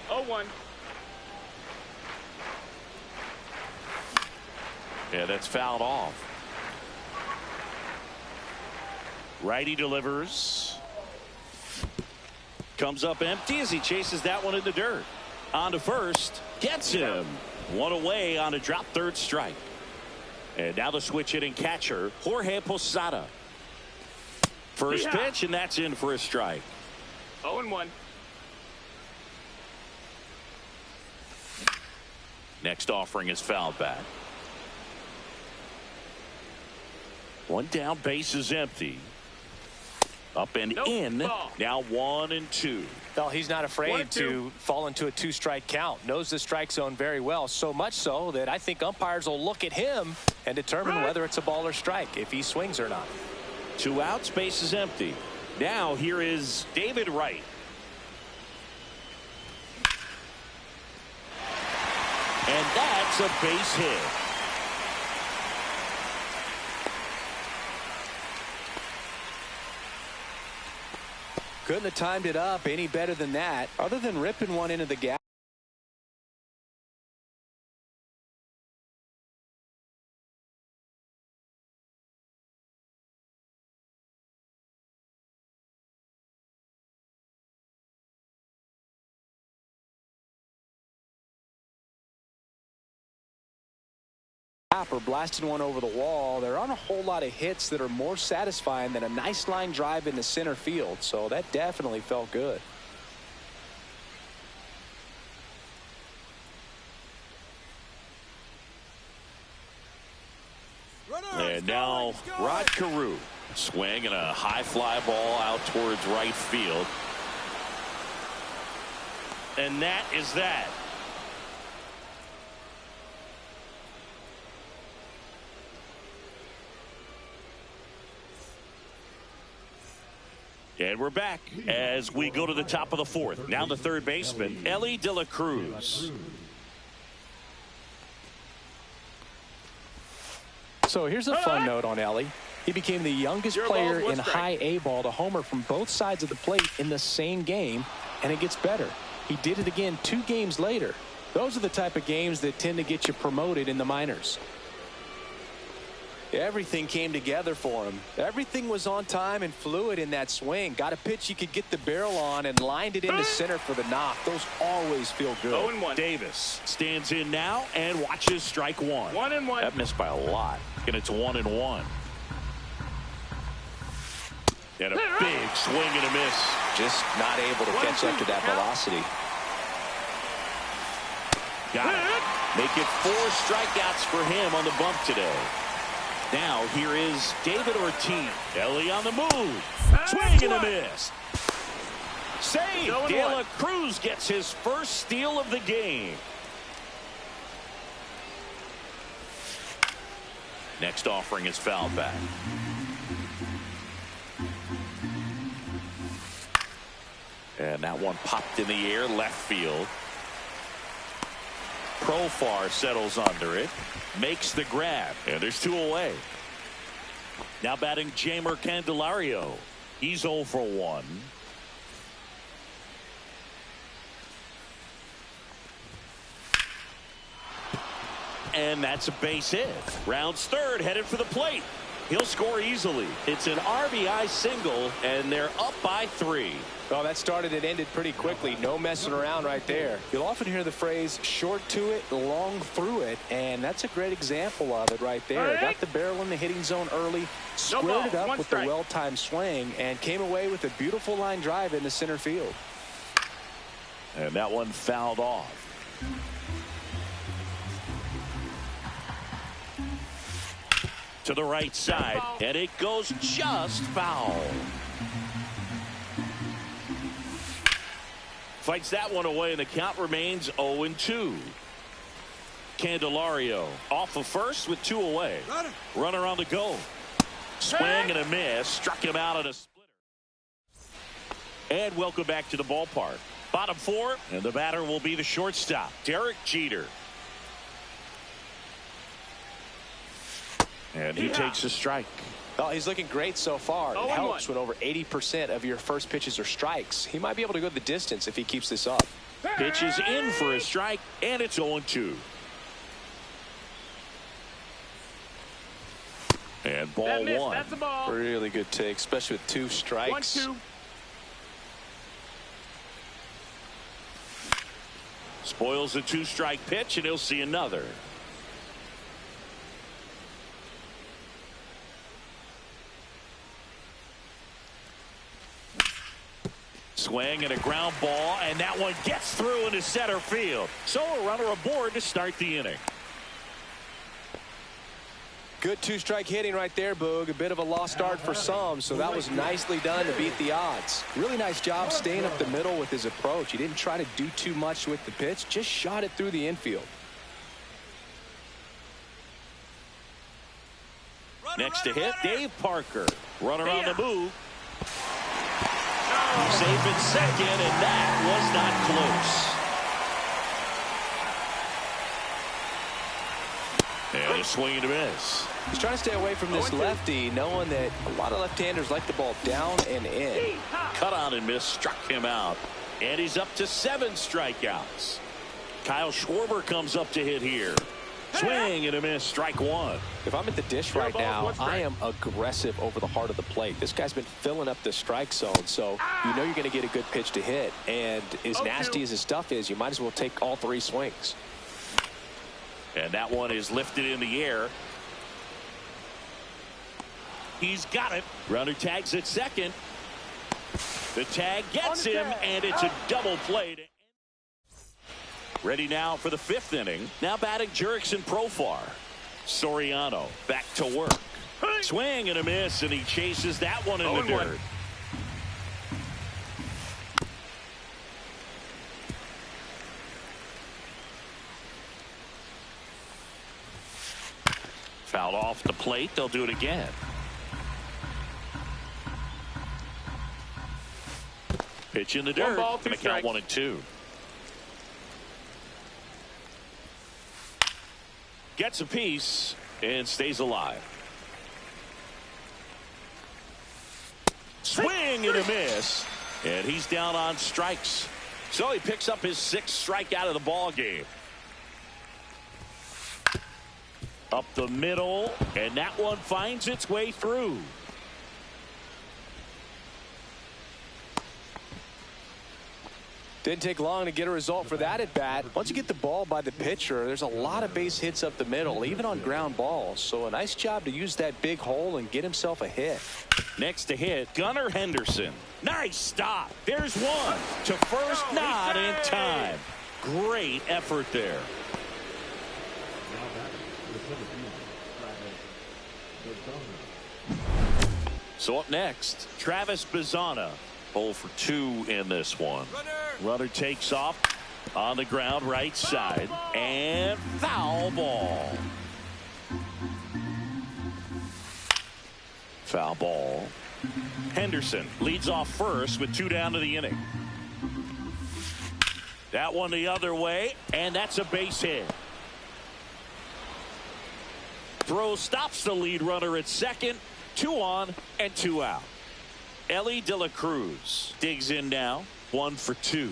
0-1. Yeah, that's fouled off. Righty delivers. Comes up empty as he chases that one in the dirt. On to first. Gets him. One away on a drop third strike. And now the switch hitting catcher, Jorge Posada. First pitch, and that's in for a strike. 0-1. Next offering is fouled back. One down, base is empty. Up and in. Ball. Now 1-2. Well, he's not afraid to fall into a 2-strike count. Knows the strike zone very well. So much so that I think umpires will look at him and determine whether it's a ball or strike, if he swings or not. 2 outs, base is empty. Now here is David Wright. And that's a base hit. Couldn't have timed it up any better than that, other than ripping one into the gap. Or blasting one over the wall. There aren't a whole lot of hits that are more satisfying than a nice line drive into center field, so that definitely felt good. And now Rod Carew. Swing and a high fly ball out towards right field. And that is that. And we're back as we go to the top of the fourth. Now the third baseman, Elly De La Cruz. So here's a fun note on Elly. He became the youngest player in high A ball to homer from both sides of the plate in the same game, and it gets better. He did it again 2 games later. Those are the type of games that tend to get you promoted in the minors. Everything came together for him. Everything was on time and fluid in that swing. Got a pitch he could get the barrel on and lined it into center for the knock. Those always feel good. 0-1. Davis stands in now and watches strike one. 1-1. That missed by a lot. And it's 1-1. And a big swing and a miss. Just not able to catch up to that velocity. Got it. Make it 4 strikeouts for him on the bump today. Now here is David Ortiz. Ellie on the move. Swing and a miss. Save. De La Cruz gets his first steal of the game. Next offering is fouled back. And that one popped in the air, left field. Profar settles under it, makes the grab, and there's 2 away. Now batting Jeimer Candelario. He's 0 for 1. And that's a base hit. Rounds third, headed for the plate. He'll score easily. It's an RBI single, and they're up by 3. Well, that started and ended pretty quickly. No messing around right there. You'll often hear the phrase short to it, long through it, and that's a great example of it right there. Got the barrel in the hitting zone early, squared it up with the well-timed swing, and came away with a beautiful line drive into center field. And that one fouled off. To the right side, and it goes just foul. Fights that one away, and the count remains 0-2. Candelario off of first with 2 away. Runner on the go. Swing and a miss. Struck him out at a splitter. And welcome back to the ballpark. Bottom 4, and the batter will be the shortstop, Derek Jeter. And he takes a strike. Well, he's looking great so far. It helps when over 80% of your first pitches are strikes. He might be able to go the distance if he keeps this up. Pitch is in for a strike, and it's 0-2. And ball 1. That's a ball. Really good take, especially with 2 strikes. 1-2. Spoils a 2-strike pitch, and he'll see another. Swing and a ground ball, and that one gets through into center field. So a runner aboard to start the inning. Good 2-strike hitting right there, Boog. A bit of a lost start for some, so that was nicely done to beat the odds. Really nice job staying up the middle with his approach. He didn't try to do too much with the pitch, just shot it through the infield. Next to hit, Dave Parker. Runner on the move. Safe at second, and that was not close. And a swing and a miss. He's trying to stay away from this lefty, knowing that a lot of left-handers like the ball down and in. Cut on and miss, struck him out. And he's up to 7 strikeouts. Kyle Schwarber comes up to hit here. Swing and a miss, strike 1. If I'm at the dish right now, I am aggressive over the heart of the plate. This guy's been filling up the strike zone, so you know you're going to get a good pitch to hit. And as nasty as his stuff is, you might as well take all 3 swings. And that one is lifted in the air. He's got it. Runner tags at second. The tag gets him, and it's a double play. Ready now for the 5th inning. Now batting Jurickson Profar. Soriano back to work. Swing and a miss, and he chases that one in the dirt. Fouled off the plate. They'll do it again. Pitch in the dirt. Going to count 1-2. Gets a piece and stays alive. Swing and a miss, and he's down on strikes. So he picks up his 6th strikeout of the ball game. Up the middle, and that one finds its way through. Didn't take long to get a result for that at bat. Once you get the ball by the pitcher, there's a lot of base hits up the middle, even on ground balls. So a nice job to use that big hole and get himself a hit. Next to hit, Gunnar Henderson. Nice stop. There's one. To first, not in time. Great effort there. So up next, Travis Bazzana, 0 for 2 in this one. Runner takes off on the ground, right side, and foul ball. Foul ball. Henderson leads off first with 2 down to the inning. That one the other way, and that's a base hit. Throw stops the lead runner at second. 2 on and 2 out. Ellie De La Cruz digs in now. 1 for 2.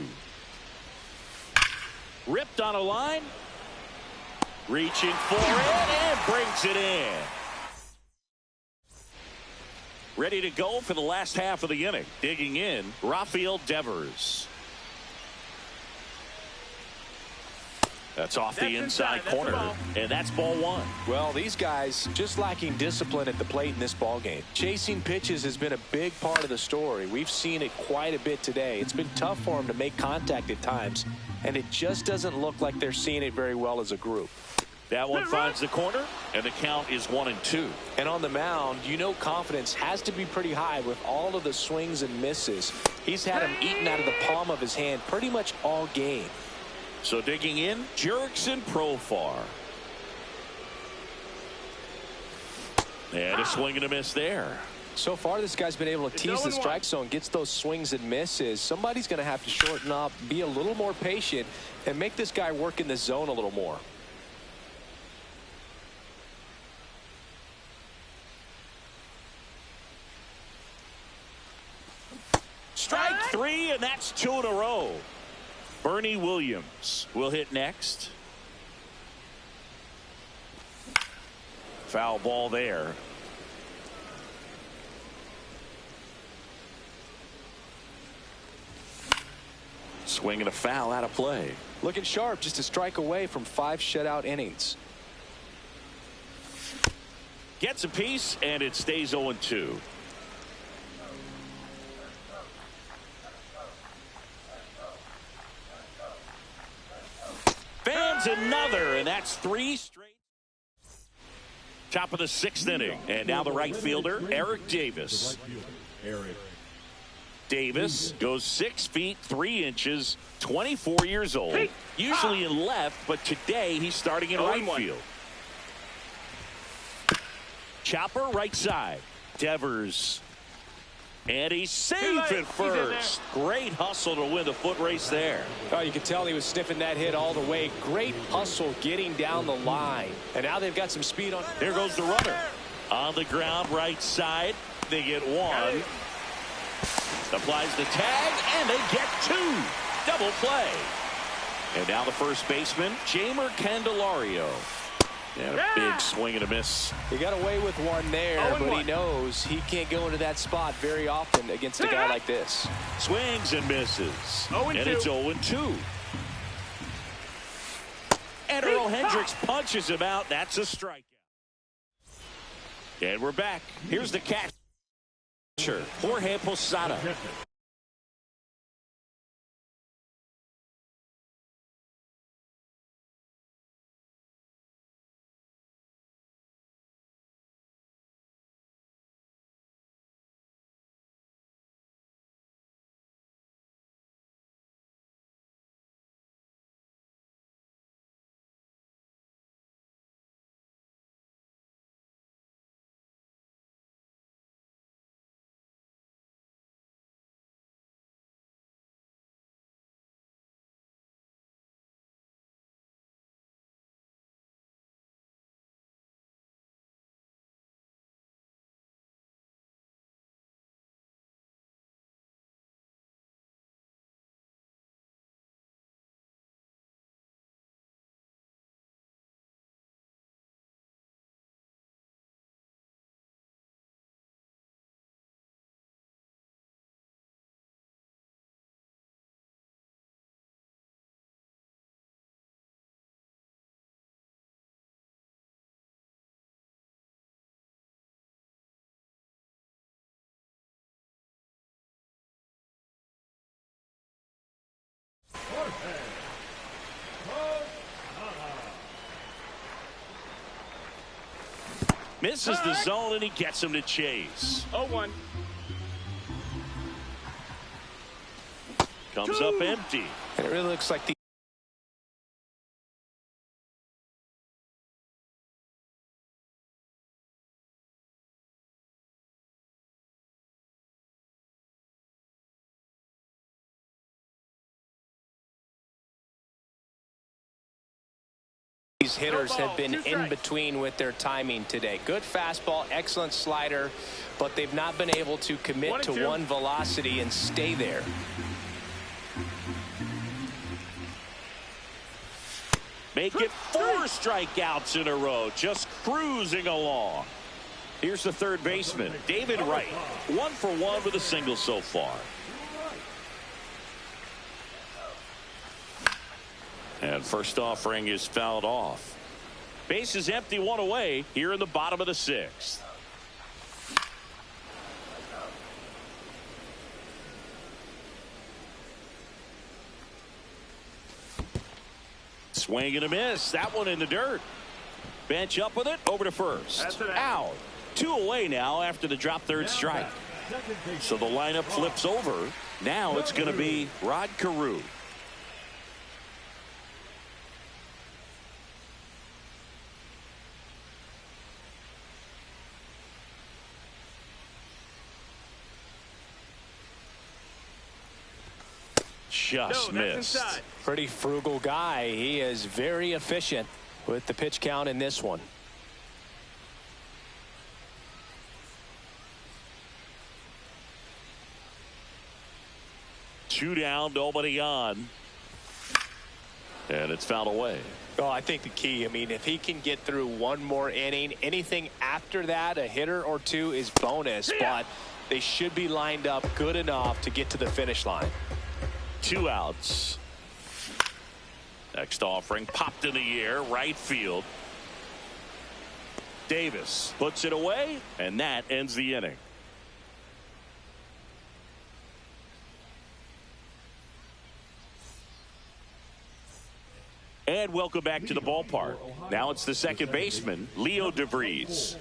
Ripped on a line. Reaching for it and brings it in. Ready to go for the last half of the inning. Digging in, Rafael Devers. That's off the inside corner, and that's ball 1. Well, these guys just lacking discipline at the plate in this ball game. Chasing pitches has been a big part of the story. We've seen it quite a bit today. It's been tough for them to make contact at times, and it just doesn't look like they're seeing it very well as a group. That one finds the corner, and the count is 1-2. And on the mound, you know confidence has to be pretty high with all of the swings and misses. He's had them eaten out of the palm of his hand pretty much all game. So digging in, Jurickson Profar. And a swing and a miss there. So far, this guy's been able to tease the strike zone, gets those swings and misses. Somebody's going to have to shorten up, be a little more patient, and make this guy work in the zone a little more. Strike 3, and that's 2 in a row. Bernie Williams will hit next. Foul ball there. Swing and a foul out of play. Looking sharp, just a strike away from 5 shutout innings. Gets a piece, and it stays 0-2. Fans another, and that's 3 straight. Top of the 6th inning, and now the right fielder, Eric Davis. Davis goes 6 feet 3 inches, 24 years old. Usually in left, but today he's starting in right field. Chopper right side. Devers. And he's safe at first. Great hustle to win the foot race there. Oh, you can tell he was sniffing that hit all the way. Great hustle getting down the line. And now they've got some speed on. There goes the runner. On the ground, right side. They get 1. Applies the tag, and they get 2. Double play. And now the first baseman, Jamer Candelario. And a big swing and a miss. He got away with one there, but he knows he can't go into that spot very often against a guy like this. Swings and misses. And it's 0-2. And Earl Hendricks punches him out. That's a strikeout. And we're back. Here's the catcher, Jorge Posada. Misses the zone, and he gets him to chase. 0-1. Comes up empty. And it really looks like these hitters have been in between with their timing today. Good fastball, excellent slider, but they've not been able to commit to one velocity and stay there. Make it 4 strikeouts in a row, just cruising along. Here's the third baseman, David Wright. 1 for 1 with a single so far. And first offering is fouled off. Base is empty, 1 away here in the bottom of the 6th. Swing and a miss. That one in the dirt. Bench up with it. Over to first. Out. 2 away now after the drop third strike. So the lineup flips over. Now it's going to be Rod Carew. Just missed. Pretty frugal guy. He is very efficient with the pitch count in this one. Two down, nobody on. And it's fouled away. Oh, I think the key, I mean, if he can get through one more inning, anything after that, a hitter or two is bonus, but they should be lined up good enough to get to the finish line. 2 outs. Next offering popped in the air, right field. Davis puts it away, and that ends the inning. And welcome back to the ballpark. Now it's the second baseman, Leo DeVries.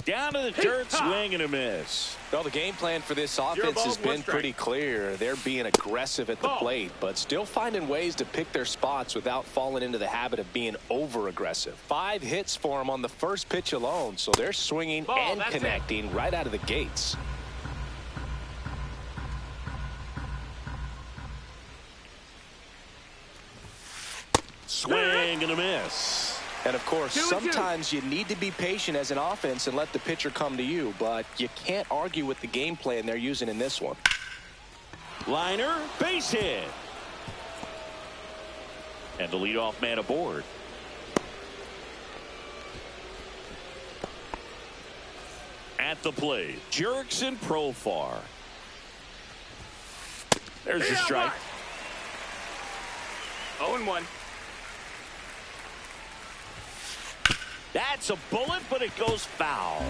Down to the dirt, swing and a miss. Well, the game plan for this offense has been pretty clear. They're being aggressive at the plate, but still finding ways to pick their spots without falling into the habit of being over-aggressive. 5 hits for them on the first pitch alone, so they're swinging and connecting right out of the gates. Swing and a miss. And, of course, sometimes you need to be patient as an offense and let the pitcher come to you, but you can't argue with the game plan they're using in this one. Liner, base hit. And the leadoff man aboard. At the plate, Jurickson Profar. There's the strike. 0-1. That's a bullet, but it goes foul.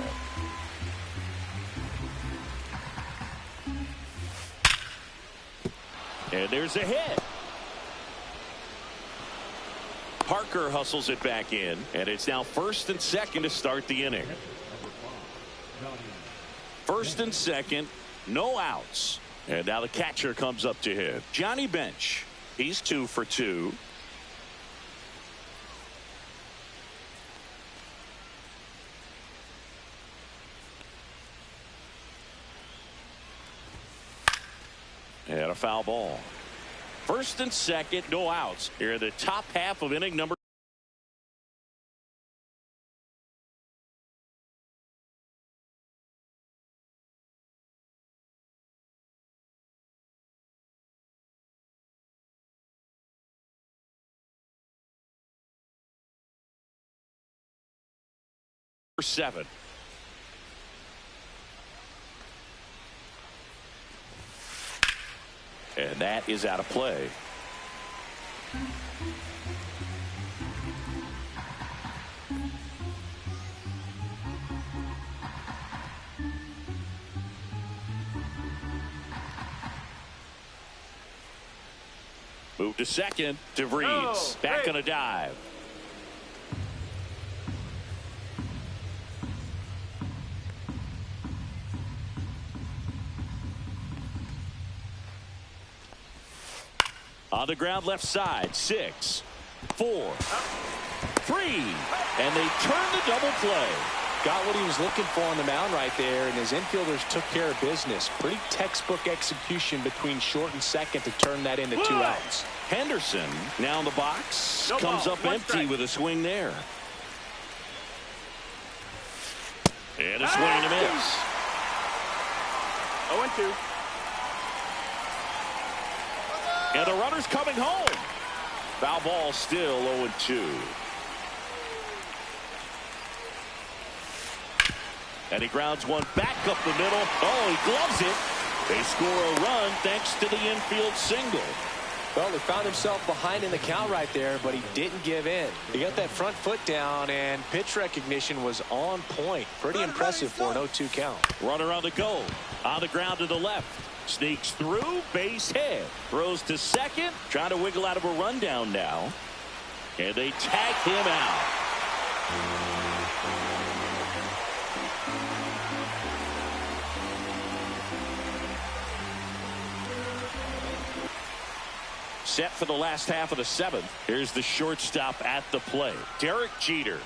And there's a hit. Parker hustles it back in, and it's now first and second to start the inning. First and second, no outs. And now the catcher comes up to hit. Johnny Bench. He's 2 for 2. And a foul ball. First and second, no outs. Here in the top half of inning number 7. And that is out of play. Move to second. DeVries back on a dive. On the ground left side. 6, 4, 3. And they turn the double play. Got what he was looking for on the mound right there, and his infielders took care of business. Pretty textbook execution between short and second to turn that into 2 outs. Henderson now in the box. No comes ball, up one empty strike. with a swing there. And a swing and a miss. 0-2. And the runner's coming home. Foul ball still 0-2. And he grounds one back up the middle. Oh, he gloves it. They score a run thanks to the infield single. Well, he found himself behind in the count right there, but he didn't give in. He got that front foot down, and pitch recognition was on point. Pretty impressive for an 0-2 count. Runner on the go. On the ground to the left. Sneaks through. Base hit. Throws to second. Trying to wiggle out of a rundown now. And they tag him out. Set for the last half of the 7th. Here's the shortstop at the plate. Derek Jeter.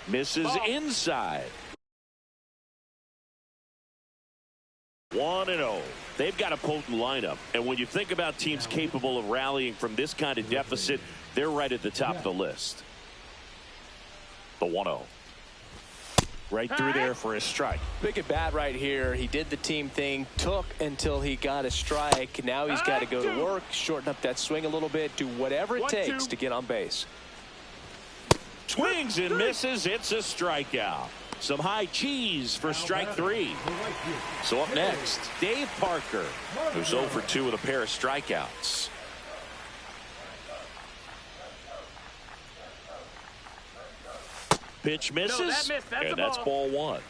Misses inside. 1-0. They've got a potent lineup. And when you think about teams capable of rallying from this kind of deficit, they're right at the top of the list. The 1-0. Right through there for a strike. Big at bat right here. He did the team thing, took until he got a strike. Now he's got to go to work, shorten up that swing a little bit, do whatever it takes to get on base. Swings and misses. It's a strikeout. Some high cheese for strike 3. So up next, Dave Parker, who's 0 for 2 with a pair of strikeouts. Pitch misses, No, that missed. That's and a that's ball. ball 1.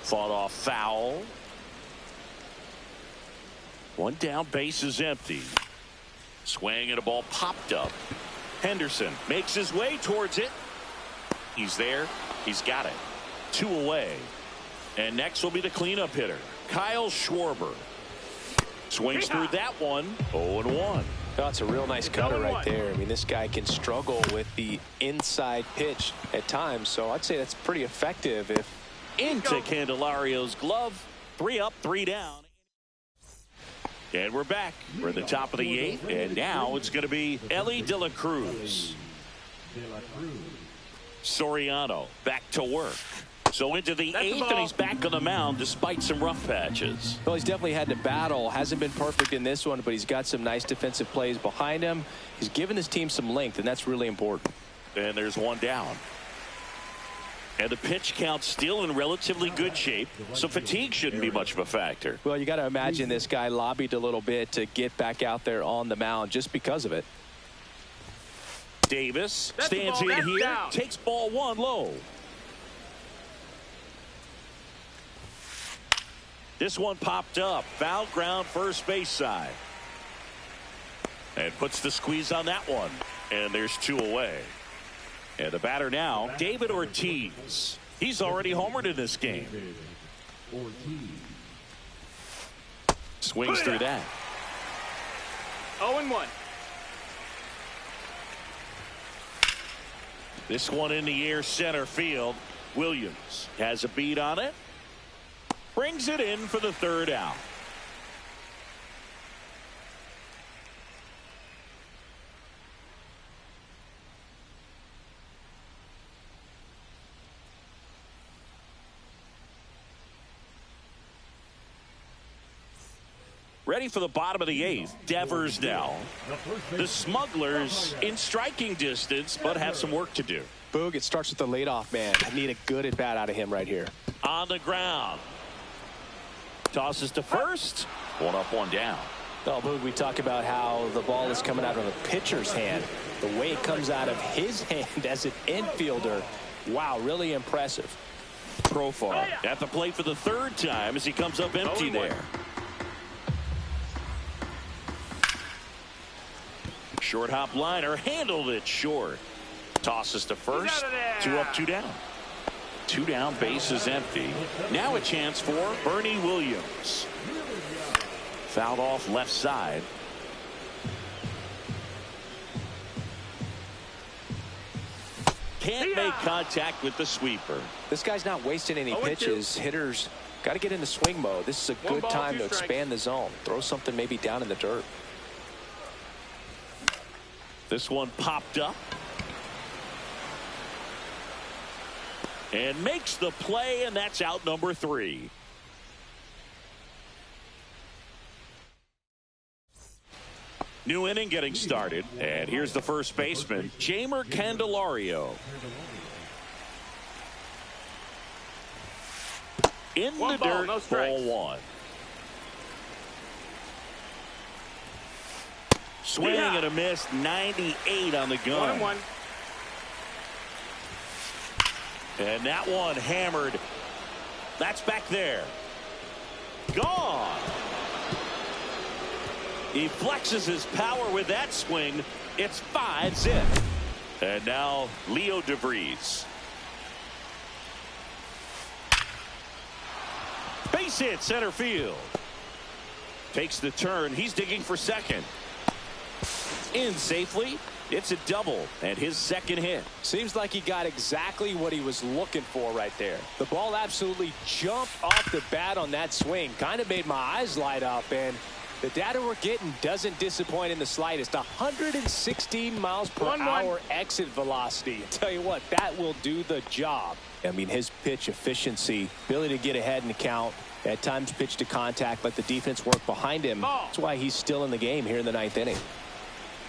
Fought off foul. One down, base is empty. Swing and a ball popped up. Henderson makes his way towards it. He's there. He's got it. 2 away. And next will be the cleanup hitter, Kyle Schwarber. Swings through that one. 0-1. That's a real nice cutter right there. I mean, this guy can struggle with the inside pitch at times, so I'd say that's pretty effective. If Into Candelario's glove. 3 up, 3 down. And we're back. We're at the top of the 8th, and now it's going to be Ellie De La Cruz. Soriano back to work. So into the 8th, and he's back on the mound despite some rough patches. Well, he's definitely had to battle. Hasn't been perfect in this one, but he's got some nice defensive plays behind him. He's given his team some length, and that's really important. And there's one down. And the pitch count still in relatively good shape, so fatigue shouldn't be much of a factor. Well, you got to imagine this guy lobbied a little bit to get back out there on the mound just because of it. Davis stands in here, takes ball 1 low. This one popped up. Foul ground, first base side. And puts the squeeze on that one. And there's 2 away. And the batter now, David Ortiz. He's already homered in this game. Swings through that. 0-1. This one in the air, center field. Williams has a beat on it. Brings it in for the 3rd out. Ready for the bottom of the 8th. Devers now. The Smugglers in striking distance, but have some work to do. Boog, it starts with the leadoff man. I need a good at bat out of him right here. On the ground. Tosses to first. 1 up, 1 down. Well, Boog, we talk about how the ball is coming out of a pitcher's hand. The way it comes out of his hand as an infielder. Wow, really impressive. Profar at the plate for the 3rd time as he comes up empty there. Short hop liner, handled it short. Tosses to first. 2 up, 2 down. 2 down, base is empty. Now a chance for Bernie Williams. Fouled off left side. Can't make contact with the sweeper. This guy's not wasting any pitches. Hitters got to get into swing mode. This is a good time to expand the zone. Throw something maybe down in the dirt. This one popped up. And makes the play, and that's out number 3. New inning getting started, and here's the first baseman, Jeimer Candelario. In the dirt, ball 1. Swing and a miss, 98 on the gun. 1-1. And that one hammered. That's back there. Gone. He flexes his power with that swing. It's 5-zip. And now Leo DeVries. Base hit center field. Takes the turn. He's digging for second. In safely. It's a double and his 2nd hit. Seems like he got exactly what he was looking for right there. The ball absolutely jumped off the bat on that swing. Kind of made my eyes light up, and the data we're getting doesn't disappoint in the slightest. 116 miles per hour exit velocity. I tell you what, that will do the job. I mean, his pitch efficiency, ability to get ahead in the count, at times pitch to contact, let the defense work behind him. That's why he's still in the game here in the 9th inning.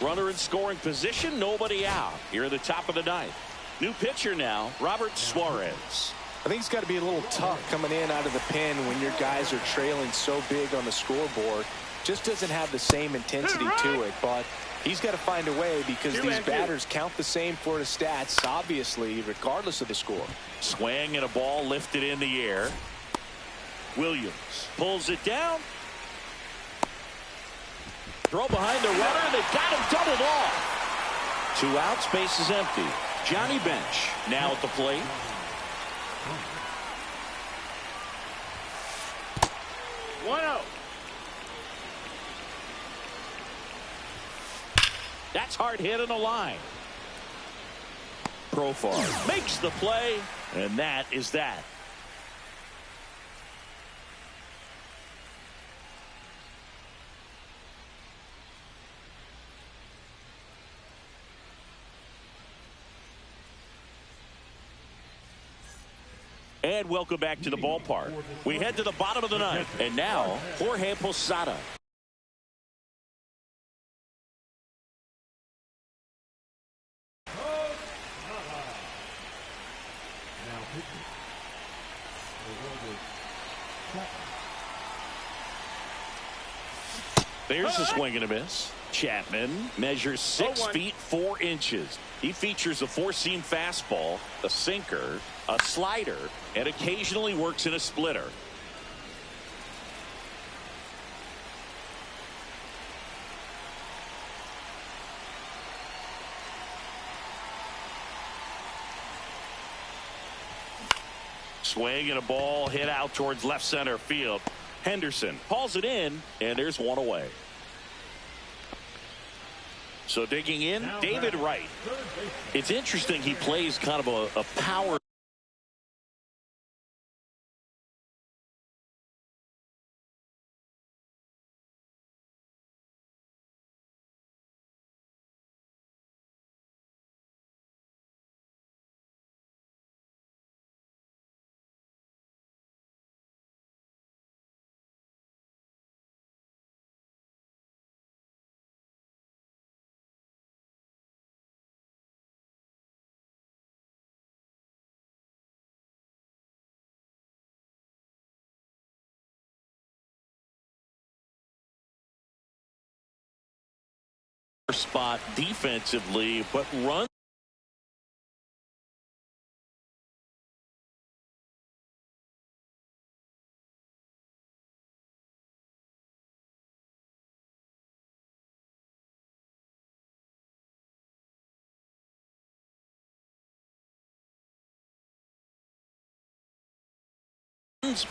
Runner in scoring position, nobody out here at the top of the 9th. New pitcher now, Robert Suarez. I think it's got to be a little tough coming in out of the pen when your guys are trailing so big on the scoreboard. Just doesn't have the same intensity to it, but he's got to find a way because these batters count the same for the stats, obviously, regardless of the score. Swing and a ball lifted in the air. Williams pulls it down. Throw behind the runner, and they've got him doubled off. 2 outs, base is empty. Johnny Bench now at the plate. That's hard hit in the line. Profar makes the play, and that is that. And welcome back to the ballpark. We head to the bottom of the 9th. And now, Jorge Posada. There's a swing and a miss. Chapman measures 6 feet 4 inches. He features a 4-seam fastball, a sinker, a slider, and occasionally works in a splitter. Swing and a ball hit out towards left center field. Henderson hauls it in, and there's one away. So digging in, David Wright. It's interesting he plays kind of a power spot defensively, but runs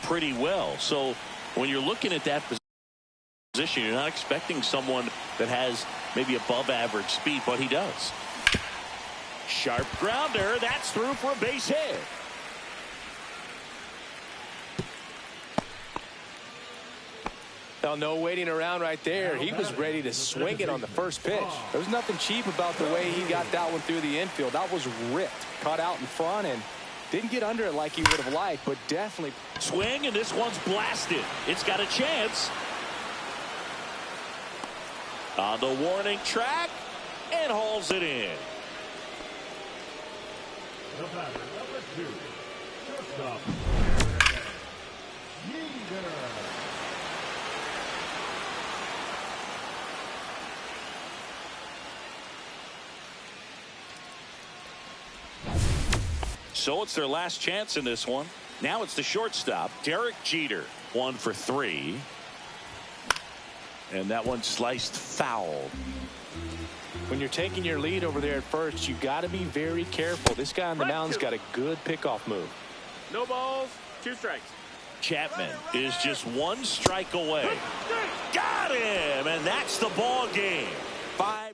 pretty well. So when you're looking at that position, you're not expecting someone that has maybe above average speed, but he does. Sharp grounder. That's through for a base hit. Well, no waiting around right there. He was ready to swing it on the first pitch. There's nothing cheap about the way he got that one through the infield. That was ripped, caught out in front, and didn't get under it like he would have liked, but definitely. Swing, and this one's blasted. It's got a chance. On the warning track, and hauls it in. The batter, number 2, shortstop, Yeager. So it's their last chance in this one. Now it's the shortstop, Derek Jeter, 1 for 3. And that one sliced foul. When you're taking your lead over there at first, you got to be very careful. This guy on the mound's got a good pickoff move. No balls, 2 strikes. Chapman is just 1 strike away. Got him, and that's the ball game. 5-0.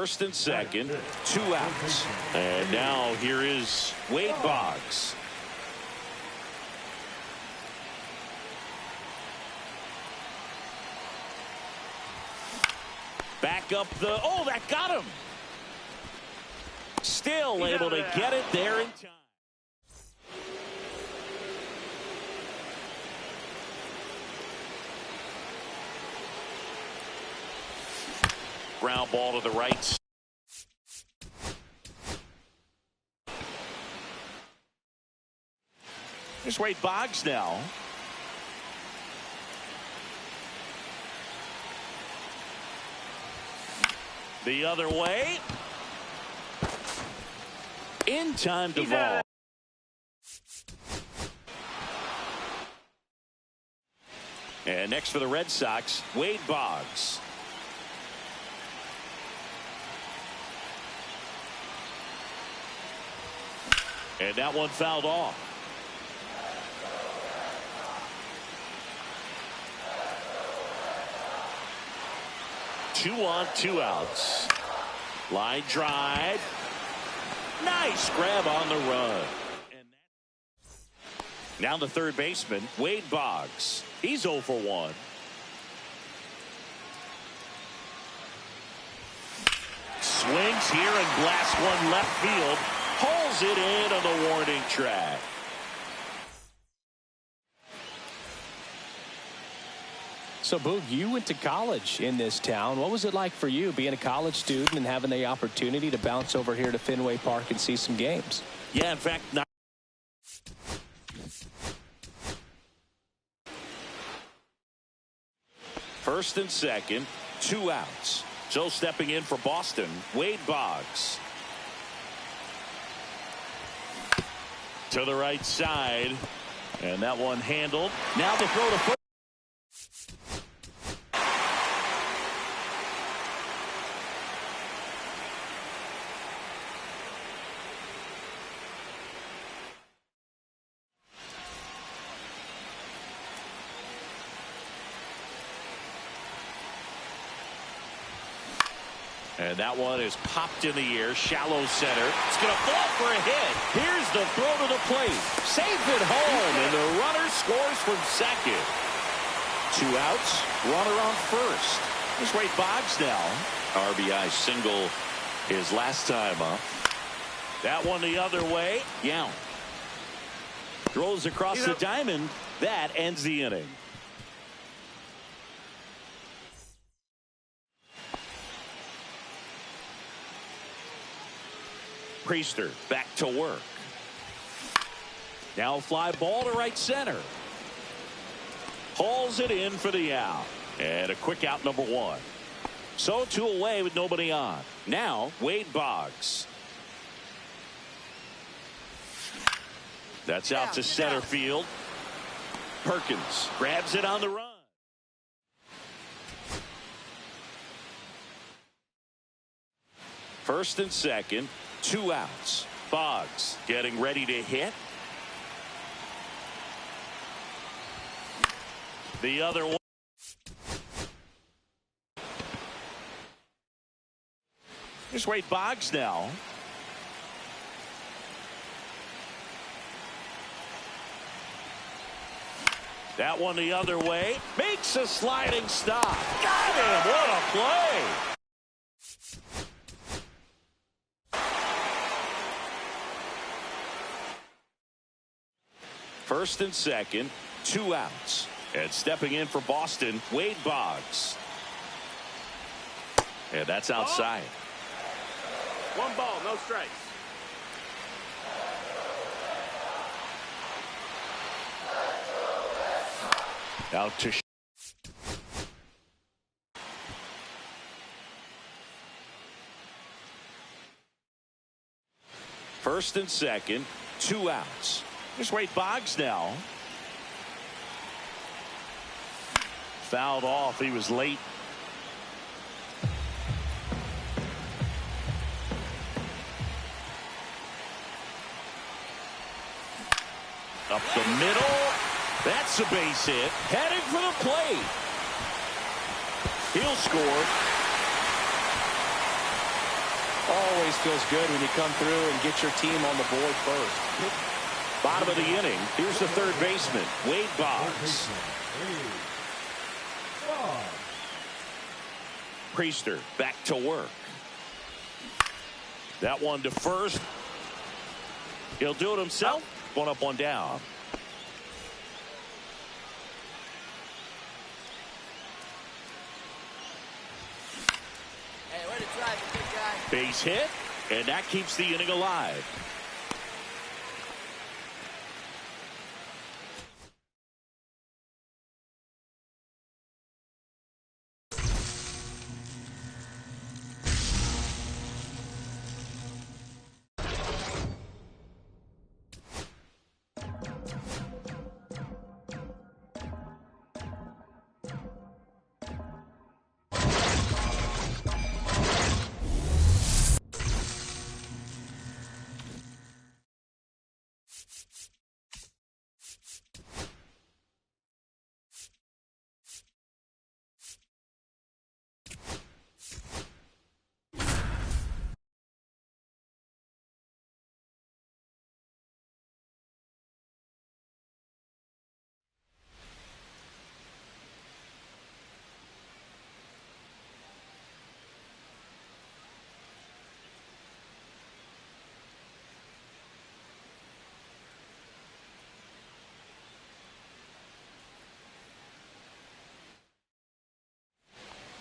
First and second, 2 outs. And now here is Wade Boggs. Back up the, oh, that got him. Still able to get it there in time. Ground ball to the right. Here's Wade Boggs now. The other way. In time to ball. And next for the Red Sox, Wade Boggs. And that one fouled off. Two on, 2 outs. Line drive. Nice grab on the run. And now the third baseman, Wade Boggs. He's 0 for 1. Swings here and blasts one left field. Pulls it in on the warning track. So, Boog, you went to college in this town. What was it like for you being a college student and having the opportunity to bounce over here to Fenway Park and see some games? Yeah, in fact, not. First and second, 2 outs. So stepping in for Boston, Wade Boggs. To the right side. And that one handled. Now the throw to first. And that one is popped in the air, shallow center. It's going to fall for a hit. Here's the throw to the plate. Safe at home, and the runner scores from second. 2 outs, runner on first. Here's Wade Boggs now. RBI single his last time up. That one the other way. Young throws across the diamond. That ends the inning. Priester back to work. Now fly ball to right center. Hauls it in for the out. And a quick out, number 1. So 2 away with nobody on. Now Wade Boggs. That's out to center field. Perkins grabs it on the run. First and second. 2 outs. Boggs getting ready to hit. The other one. Here's Wade Boggs now. That one the other way. Makes a sliding stop. Got him. What a play. First and second, 2 outs. And stepping in for Boston, Wade Boggs. And that's outside. 1 ball, no strikes. Out to first and second, 2 outs. Here's Wade Boggs now. Fouled off. He was late. Up the middle. That's a base hit. Heading for the plate. He'll score. Always feels good when you come through and get your team on the board first. Bottom of the inning. Here's the third baseman, Wade Boggs. Priester back to work. That one to first. He'll do it himself. One up, one down. Hey, way to try, big guy. Base hit, and that keeps the inning alive.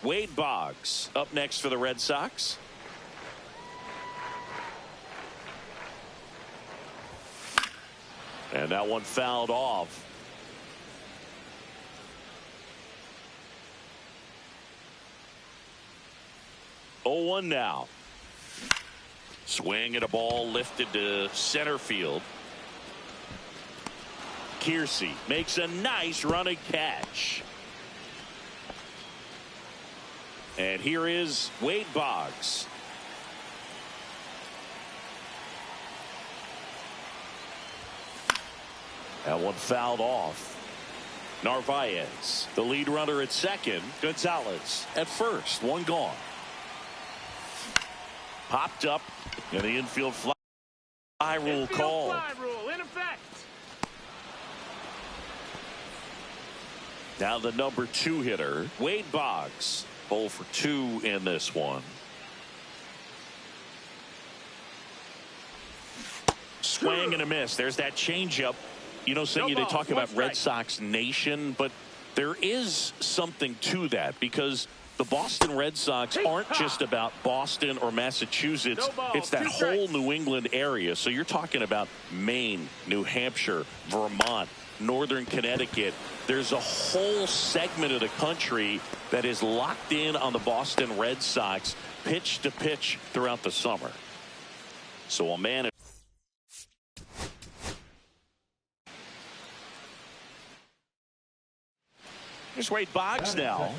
Wade Boggs up next for the Red Sox. And that one fouled off. Oh, 1 now. Swing at a ball lifted to center field. Kiersey makes a nice running catch. And here is Wade Boggs. That one fouled off. Narvaez, the lead runner at second. Gonzalez at first. One gone. Popped up, and the infield fly rule called. Fly rule in effect. Now the number 2 hitter, Wade Boggs. 0 for 2 in this one. Swing and a miss. There's that changeup. You know, Singy, they talk about Red Sox Nation, but there is something to that because the Boston Red Sox aren't just about Boston or Massachusetts. It's that whole New England area. So you're talking about Maine, New Hampshire, Vermont, Northern Connecticut. There's a whole segment of the country that is locked in on the Boston Red Sox pitch to pitch throughout the summer. So a man. Here's Wade Boggs now.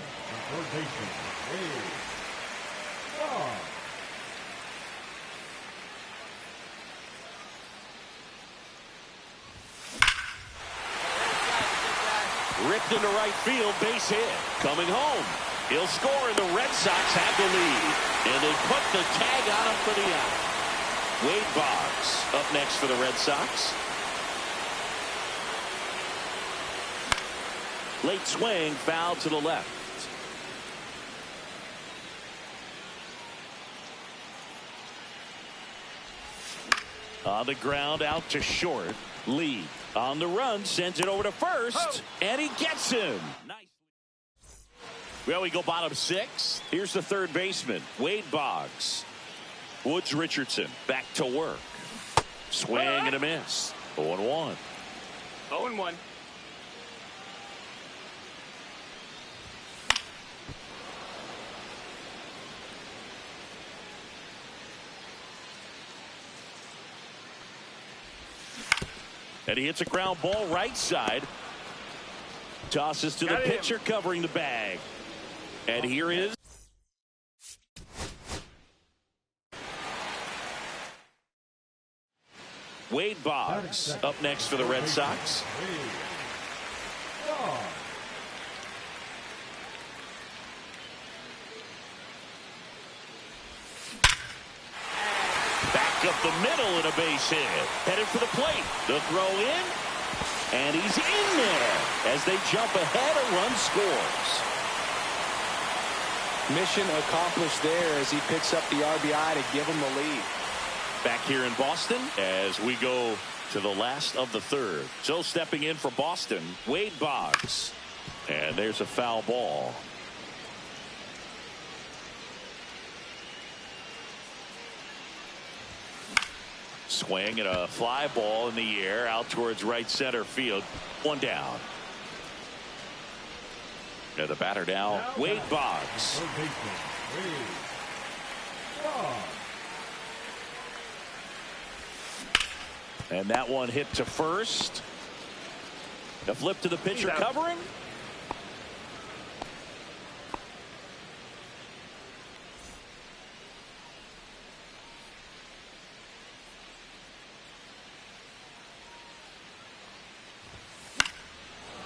Ripped into right field, base hit. Coming home. He'll score, and the Red Sox have the lead. And they put the tag on him for the out. Wade Boggs up next for the Red Sox. Late swing, foul to the left. On the ground, out to short. Lee on the run, sends it over to first, and he gets him. Nice. Well, we go bottom 6. Here's the third baseman, Wade Boggs. Woods Richardson back to work. Swing and a miss. 0-1. 0-1. And he hits a ground ball right side. Tosses to the pitcher covering the bag. And here is Wade Boggs up next for the Red Sox. middle and a base hit. Headed for the plate. The throw in. And he's in there. As they jump ahead, a run scores. Mission accomplished there as he picks up the RBI to give him the lead. Back here in Boston as we go to the last of the third. So stepping in for Boston, Wade Boggs. And there's a foul ball. Swing and a fly ball in the air out towards right center field. One down. And the batter now, Wade Boggs. And that one hit to first. The flip to the pitcher covering.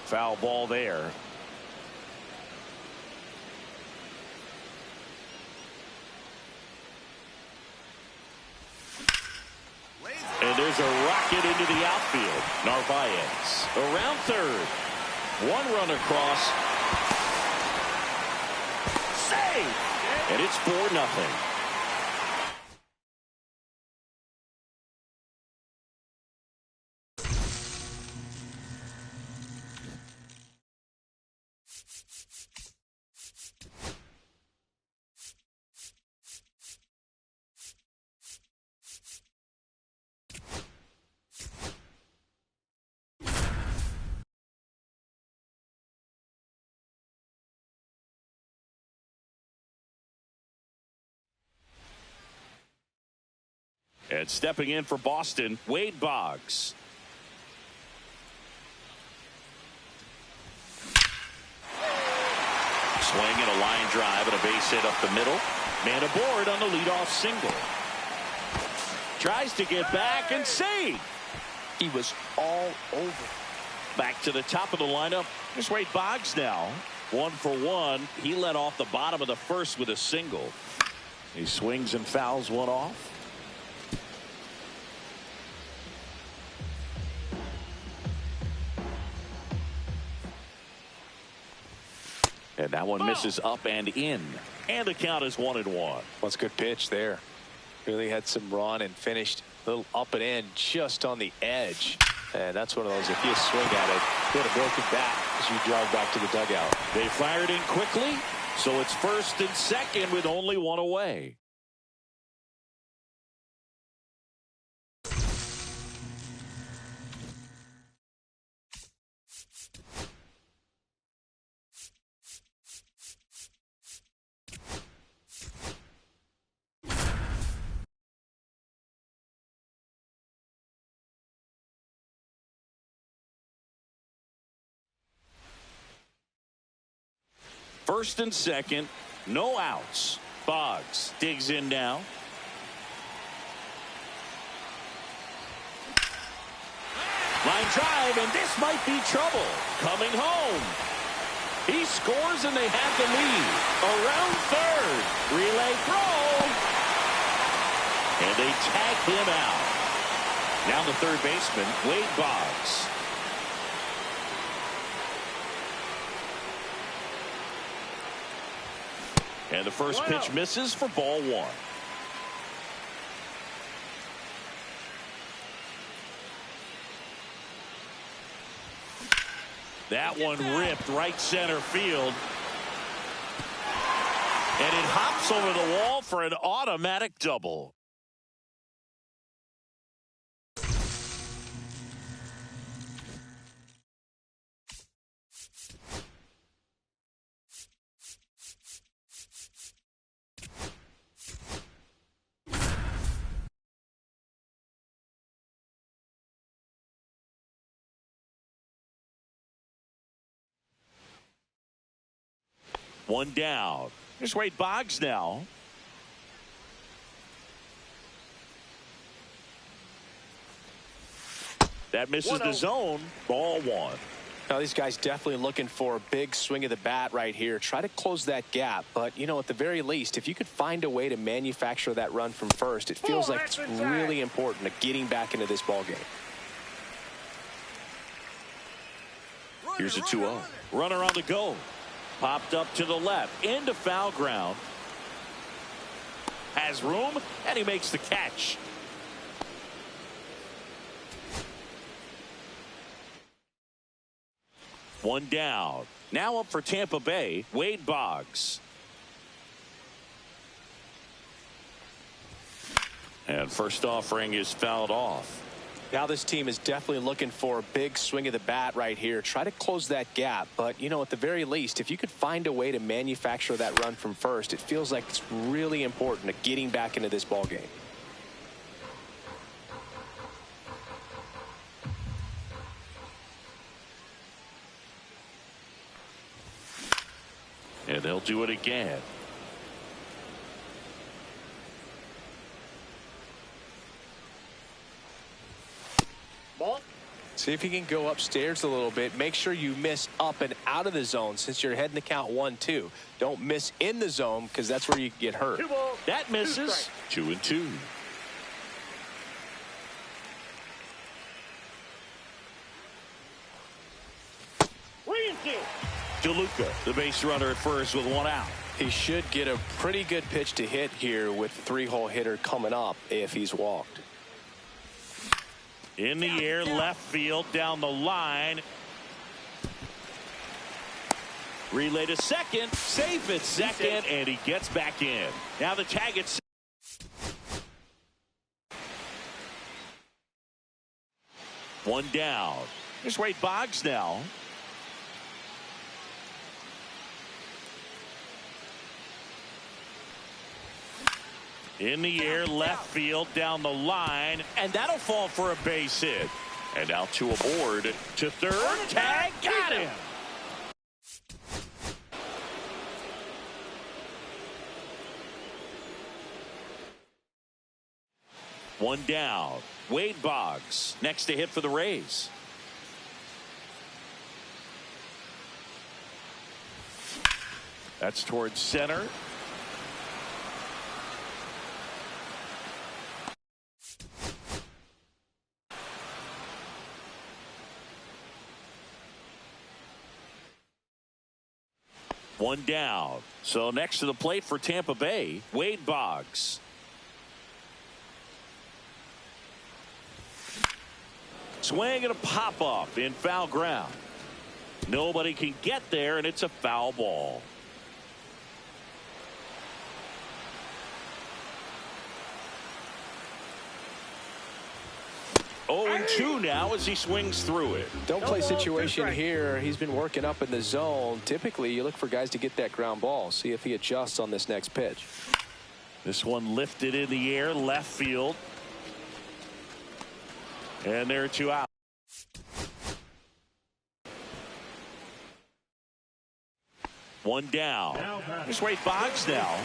Foul ball there. And there's a rocket into the outfield. Narvaez around third. One run across. Save! And it's 4-0. And stepping in for Boston, Wade Boggs. Swing and a line drive and a base hit up the middle. Man aboard on the leadoff single. Tries to get back and save. He was all over. Back to the top of the lineup. Here's Wade Boggs now. 1 for 1. He led off the bottom of the first with a single. He swings and fouls one off. And that one misses up and in. And the count is 1-1. Well, it's a good pitch there. Really had some run and finished a little up and in just on the edge. And that's one of those, if you swing at it, hit a broken bat as you jog back to the dugout. They fired in quickly, so it's first and second with only one away. First and second, no outs. Boggs digs in now. Line drive, and this might be trouble. Coming home. He scores, and they have the lead. Around third. Relay throw. And they tag him out. Now the third baseman, Wade Boggs. And the first pitch misses for ball one. That one ripped right center field. And it hops over the wall for an automatic double. One down. Here's Wade Boggs now. That misses the zone. Ball one. Now, these guys definitely looking for a big swing of the bat right here. Try to close that gap. But, you know, at the very least, if you could find a way to manufacture that run from first, it feels like it's really important to getting back into this ball game. Here's a 2-0. Runner on the go. Popped up to the left. Into foul ground. Has room, and he makes the catch. One down. Now up for Tampa Bay, Wade Boggs. And first offering is fouled off. Now this team is definitely looking for a big swing of the bat right here. Try to close that gap. But, you know, at the very least, if you could find a way to manufacture that run from first, it feels like it's really important to getting back into this ball game. And they'll do it again. Ball. See if you can go upstairs a little bit. Make sure you miss up and out of the zone since you're heading to count 1-2. Don't miss in the zone because that's where you get hurt. 2 balls. That misses. 2-2. DeLuca, the base runner at first with 1 out. He should get a pretty good pitch to hit here with 3-hole hitter coming up if he's walked. In the air, left field, down the line. Relay to second, safe at second, and he gets back in. Now the tag at second. One down. Here's Wade Boggs now. In the air, left field, down the line, and that'll fall for a base hit. And now to aboard to third. Tag, got him. One down. Wade Boggs next to hit for the Rays. That's towards center. One down. So next to the plate for Tampa Bay, Wade Boggs. Swing and a pop-up in foul ground. Nobody can get there, and it's a foul ball. Oh, and 2 now as he swings through it. Don't play situation here. He's been working up in the zone. Typically, you look for guys to get that ground ball. See if he adjusts on this next pitch. This one lifted in the air, left field. And there are 2 out. One down. Here's Wade Boggs now.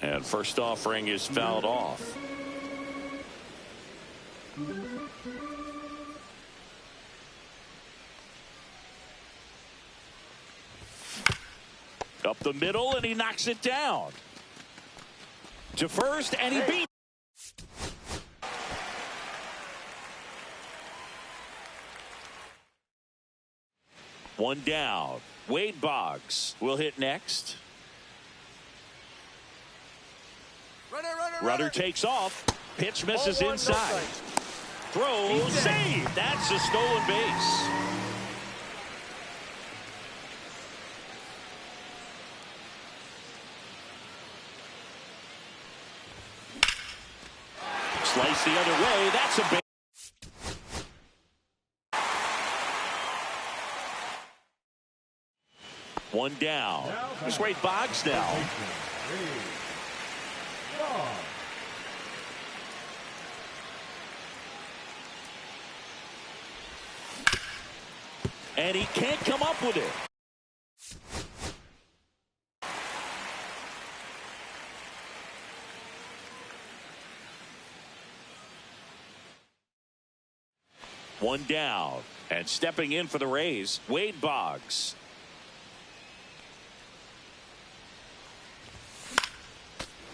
And first offering is fouled off. Up the middle, and he knocks it down. To first, and he beat. One down. Wade Boggs will hit next. Runner takes off. Pitch misses inside. Throw, save. That's a stolen base. Slice the other way. That's a base. One down. Here's Wade Boggs now. And he can't come up with it. One down. And stepping in for the Rays, Wade Boggs.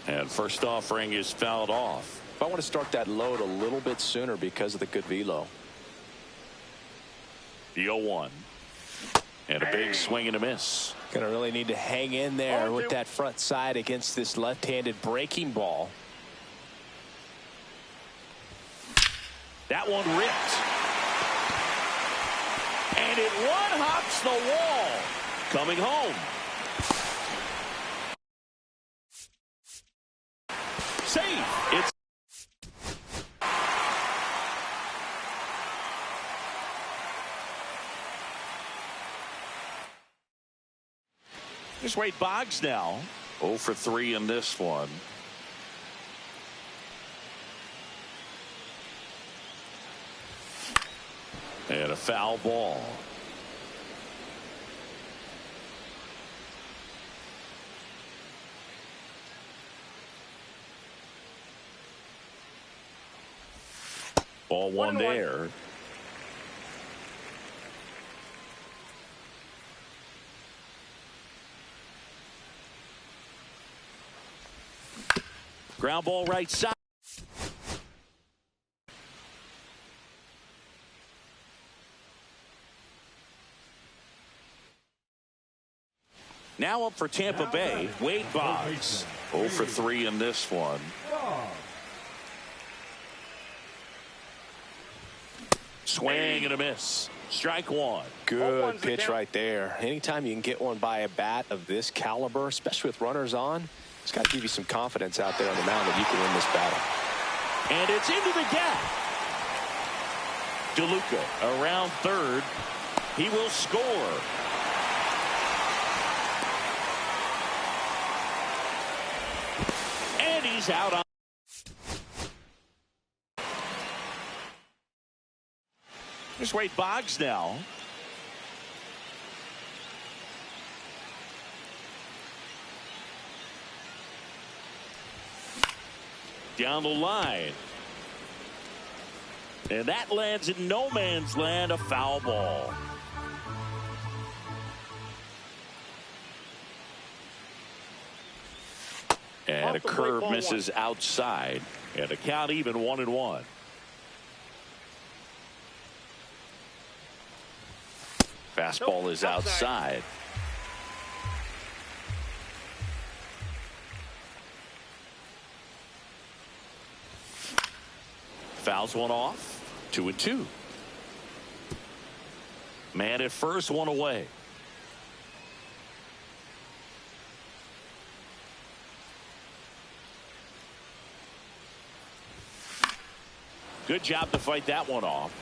And first offering is fouled off. I want to start that load a little bit sooner because of the good velo. The 0-1. And a big swing and a miss. Going to really need to hang in there with that front side against this left-handed breaking ball. That one ripped. And it one-hops the wall. Coming home. Safe. It's Here's Wade Boggs now. 0 for 3 in this one. And a foul ball. Ball one there. Ground ball right side. Now up for Tampa Bay, Wade Boggs. 0 for 3 in this one. Swing and a miss. Strike one. Good pitch right there. Anytime you can get one by a bat of this caliber, especially with runners on, it's got to give you some confidence out there on the mound that you can win this battle. And it's into the gap. DeLuca around third. He will score. And he's out on. Here's Wade Boggs now. Down the line. And that lands in no man's land, a foul ball. And a curve misses outside. And a count even 1-1. Fastball is outside. Fouls one off. 2-2. Man at first, one away. Good job to fight that one off.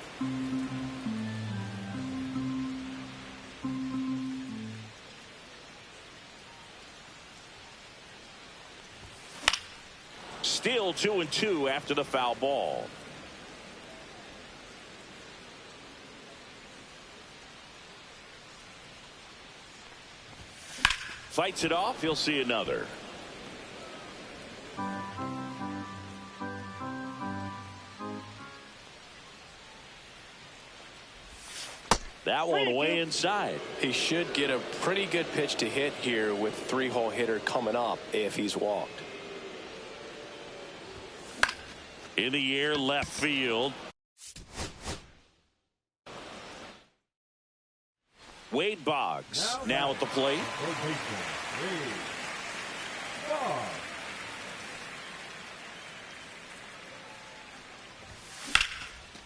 Still 2-2 after the foul ball. Fights it off. He'll see another. That one way inside. He should get a pretty good pitch to hit here with 3-hole hitter coming up if he's walked. In the air, left field. Wade Boggs now at the plate.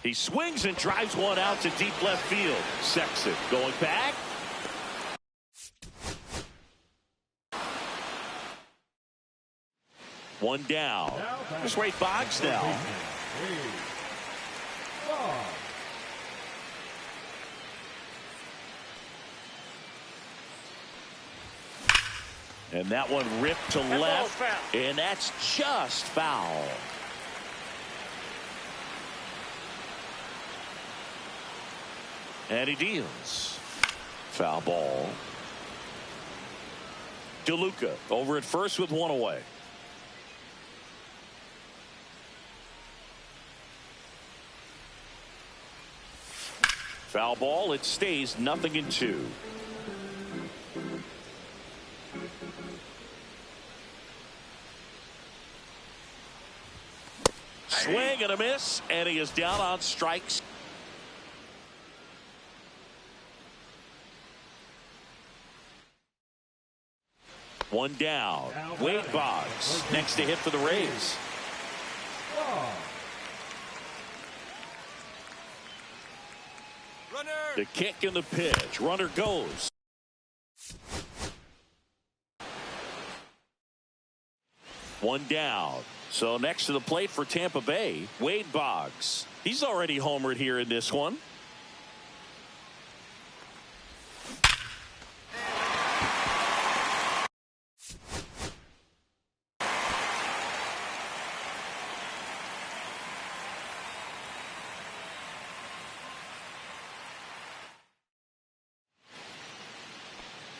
He swings and drives one out to deep left field. Sexton going back. One down. Here's Wade Boggs now. And that one ripped to left. And that's just foul. And he deals. Foul ball. DeLuca over at first with one away. Foul ball. It stays 0-2. Swing and a miss, and he is down on strikes. One down. Wade Boggs next to hit for the Rays. The kick and the pitch. Runner goes. One down. So next to the plate for Tampa Bay, Wade Boggs. He's already homered here in this one.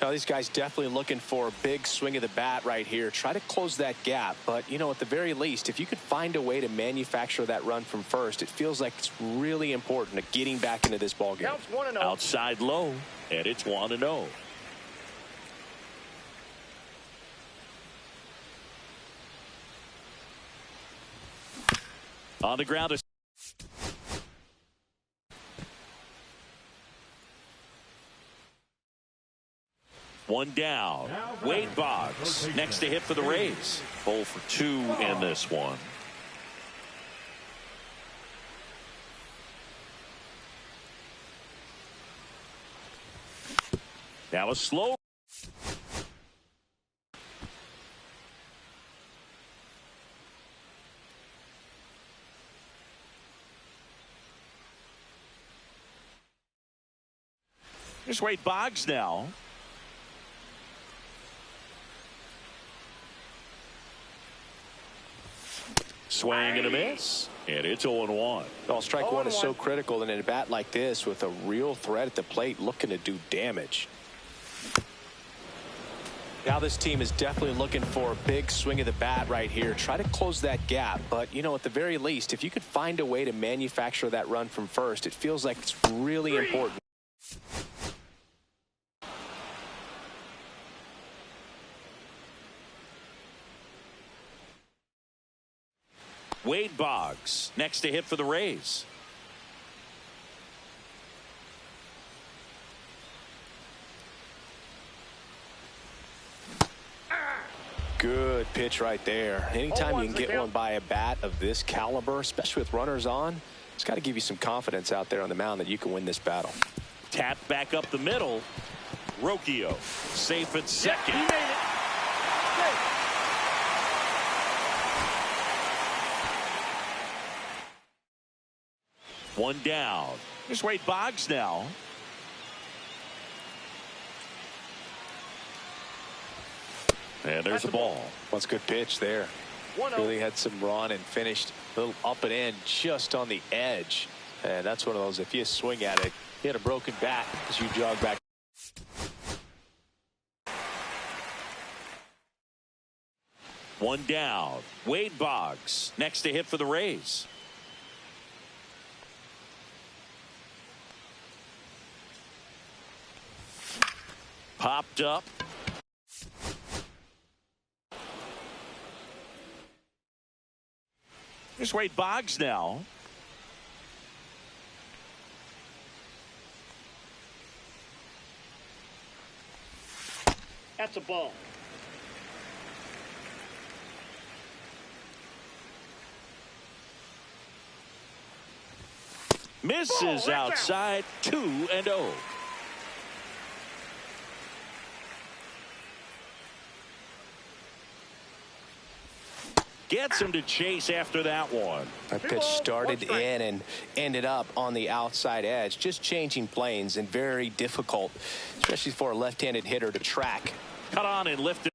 Now, these guys definitely looking for a big swing of the bat right here. Try to close that gap. But, you know, at the very least, if you could find a way to manufacture that run from first, it feels like it's really important to getting back into this ball game. Outside low, and it's 1-0. On the ground. One down. Wade Boggs next to hit for the Rays. 0 for 2 in this one. Now a slow. Here's Wade Boggs now. Swing and a miss, and it's 0-1. Well, strike one is so critical in a bat like this with a real threat at the plate looking to do damage. Now this team is definitely looking for a big swing of the bat right here. Try to close that gap. But, you know, at the very least, if you could find a way to manufacture that run from first, it feels like it's really important. Wade Boggs next to hit for the Rays. Good pitch right there. Anytime you can get one by a bat of this caliber, especially with runners on, it's got to give you some confidence out there on the mound that you can win this battle. Tap back up the middle. Rocchio safe at second. He made it. One down. Here's Wade Boggs now. And there's the ball. What's a good pitch there. Really had some run and finished a little up and in just on the edge. And that's one of those, if you swing at it, hit a broken bat as you jog back. One down. Wade Boggs next to hit for the Rays. Popped up. Here's Wade Boggs now. That's a ball. Misses outside. 2-0. Gets him to chase after that one. That pitch started in and ended up on the outside edge, just changing planes, and very difficult, especially for a left-handed hitter to track. Cut on and lifted.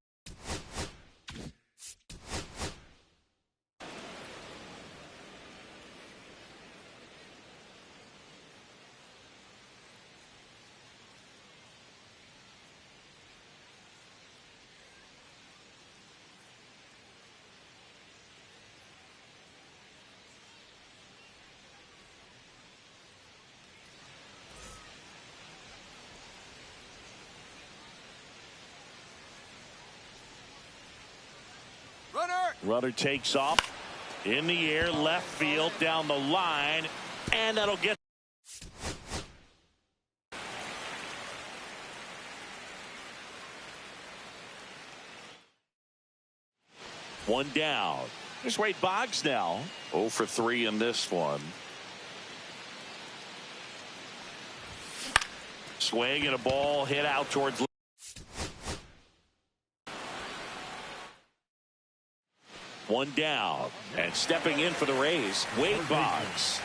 Runner takes off in the air, left field, down the line, and that'll get. One down. Here's Wade Boggs now. 0 for 3 in this one. Swing and a ball hit out towards. One down. And stepping in for the Rays, Wade Boggs.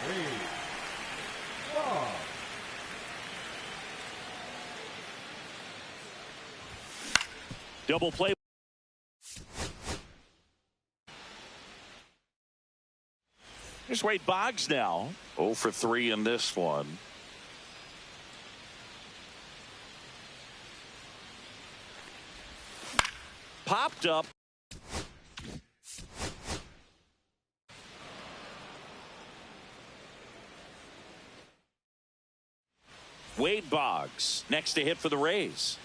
Double play. Here's Wade Boggs now. 0 for 3 in this one. Popped up. Wade Boggs next to hit for the Rays.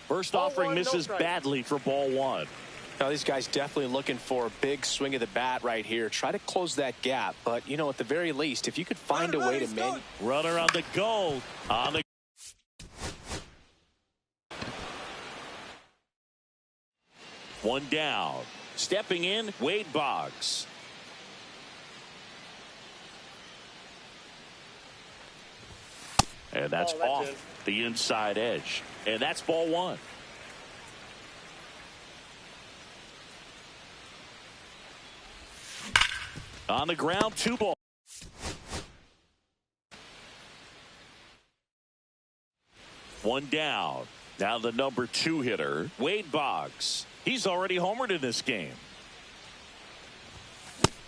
First offering misses badly for ball one. Now these guys definitely looking for a big swing of the bat right here. Try to close that gap. But, you know, at the very least, if you could find a way to Runner on the go. On the. One down. Stepping in, Wade Boggs. And that's off the inside edge. And that's ball one. On the ground, 2 ball. One down. Now the number 2 hitter, Wade Boggs. He's already homered in this game.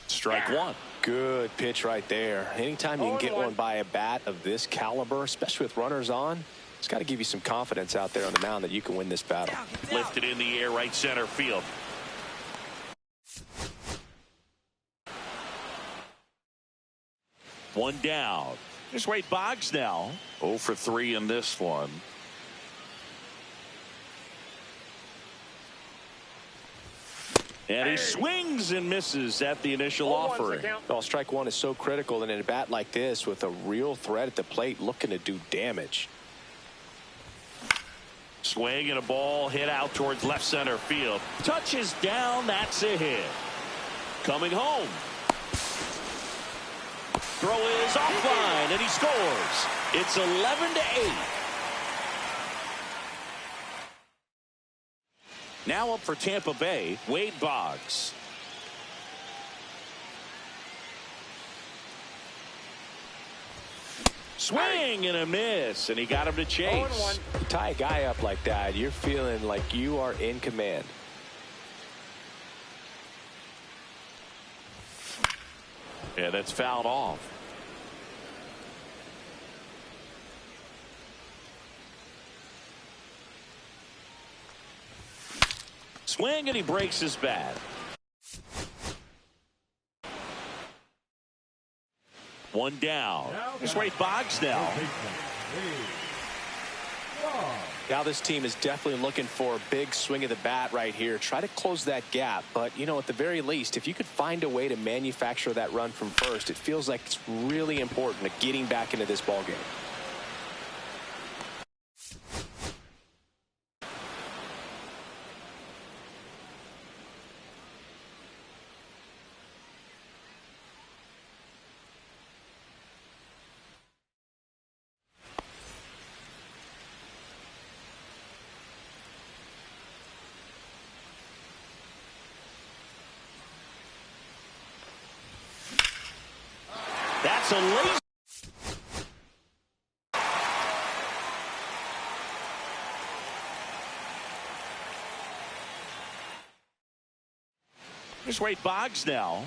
Strike one. Good pitch right there. Anytime you can get one by a bat of this caliber, especially with runners on, it's got to give you some confidence out there on the mound that you can win this battle. Lifted in the air, right center field. One down. Here's Wade Boggs now. 0 for 3 in this one. And he swings and misses at the initial offering. Well, strike one is so critical in a bat like this with a real threat at the plate looking to do damage. Swing and a ball hit out towards left center field. Touches down. That's a hit. Coming home. Throw is offline, and he scores. It's 11-8. Now up for Tampa Bay, Wade Boggs. Swing and a miss, and he got him to chase. You tie a guy up like that, you're feeling like you are in command. Yeah, that's fouled off. Swing, and he breaks his bat. One down. Here's Wade Boggs now. Now this team is definitely looking for a big swing of the bat right here. Try to close that gap. But, you know, at the very least, if you could find a way to manufacture that run from first, it feels like it's really important to getting back into this ball game. That's a laser. Here's Wade Boggs now.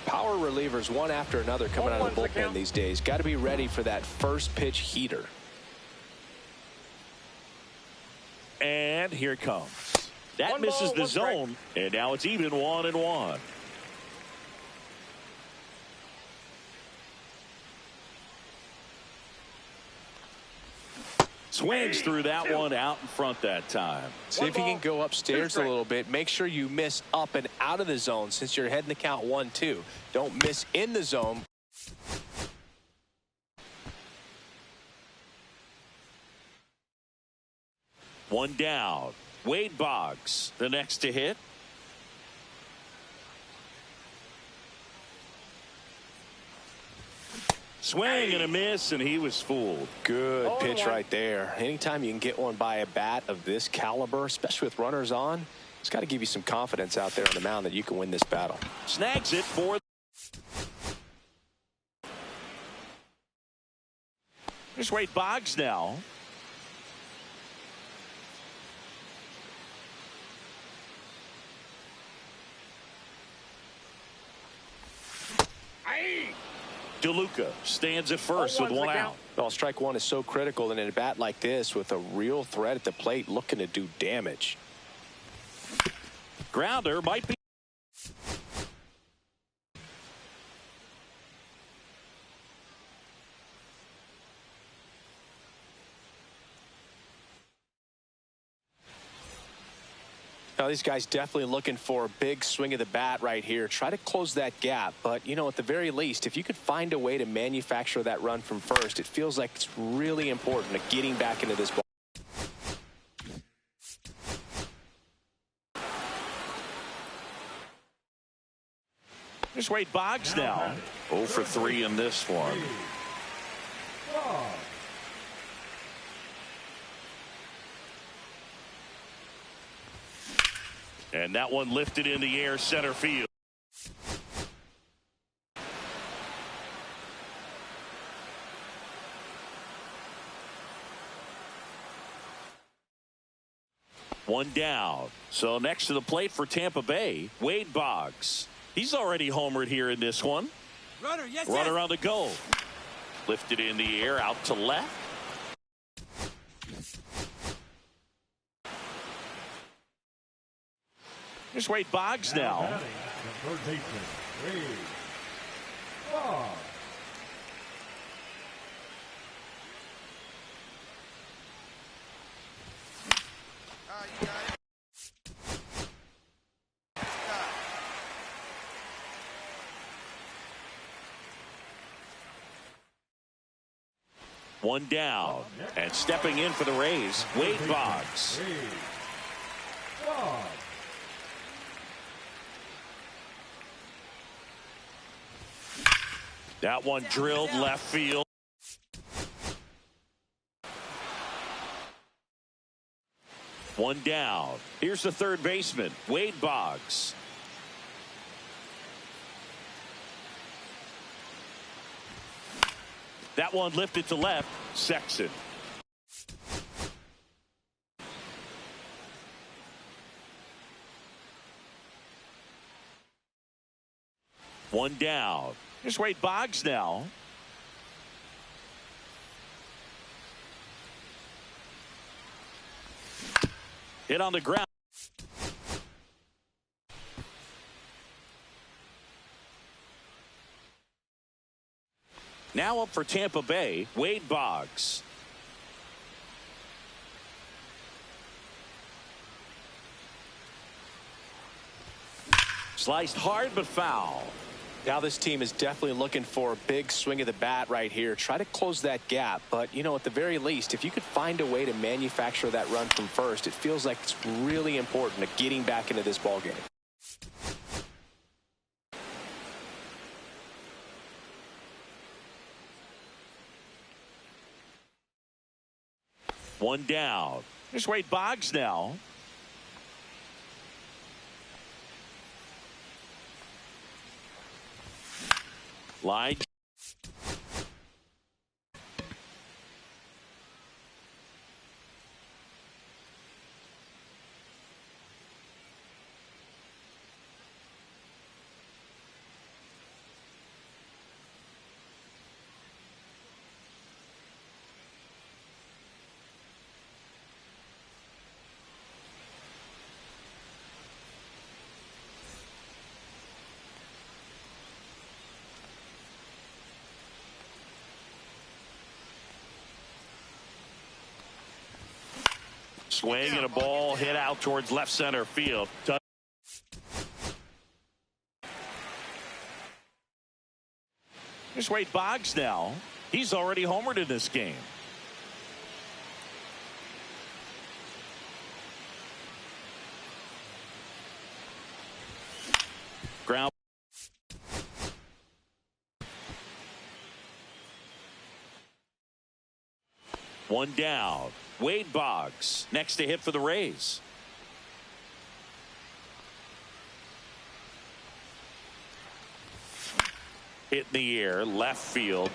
Power relievers one after another coming out of the bullpen these days. Got to be ready for that first pitch heater. And here it comes. That misses the zone, and now it's even 1-1. Swings through that one out in front that time. See if you can go upstairs a little bit. Make sure you miss up and out of the zone since you're heading to count 1-2. Don't miss in the zone. One down. Wade Boggs, the next to hit. Swing and a miss, and he was fooled. Good pitch right there. Anytime you can get one by a bat of this caliber, especially with runners on, it's got to give you some confidence out there on the mound that you can win this battle. Snags it for. Here's Wade Boggs now. DeLuca stands at first with one out. Well, strike one is so critical in a bat like this with a real threat at the plate looking to do damage. Grounder might be. Now, these guys definitely looking for a big swing of the bat right here. Try to close that gap. But, you know, at the very least, if you could find a way to manufacture that run from first, it feels like it's really important to getting back into this ball. Here's Wade Boggs now. 0 for 3 in this one. And that one lifted in the air center field. One down. So next to the plate for Tampa Bay, Wade Boggs. He's already homered here in this one. Runner on the go. Lifted in the air out to left. Here's Wade Boggs now. One down. And stepping in for the Rays, Wade Boggs. That one drilled left field. One down. Here's the third baseman, Wade Boggs. That one lifted to left, Sexton. One down. Here's Wade Boggs now. Hit on the ground. Now up for Tampa Bay, Wade Boggs. Sliced hard but foul. Now this team is definitely looking for a big swing of the bat right here. Try to close that gap. But, you know, at the very least, if you could find a way to manufacture that run from first, it feels like it's really important to getting back into this ballgame. One down. Here's Wade Boggs now. Line. Swing and a ball hit out towards left center field. Here's Wade Boggs now. He's already homered in this game. Ground. One down. Wade Boggs next to hit for the Rays. Hit in the air, left field.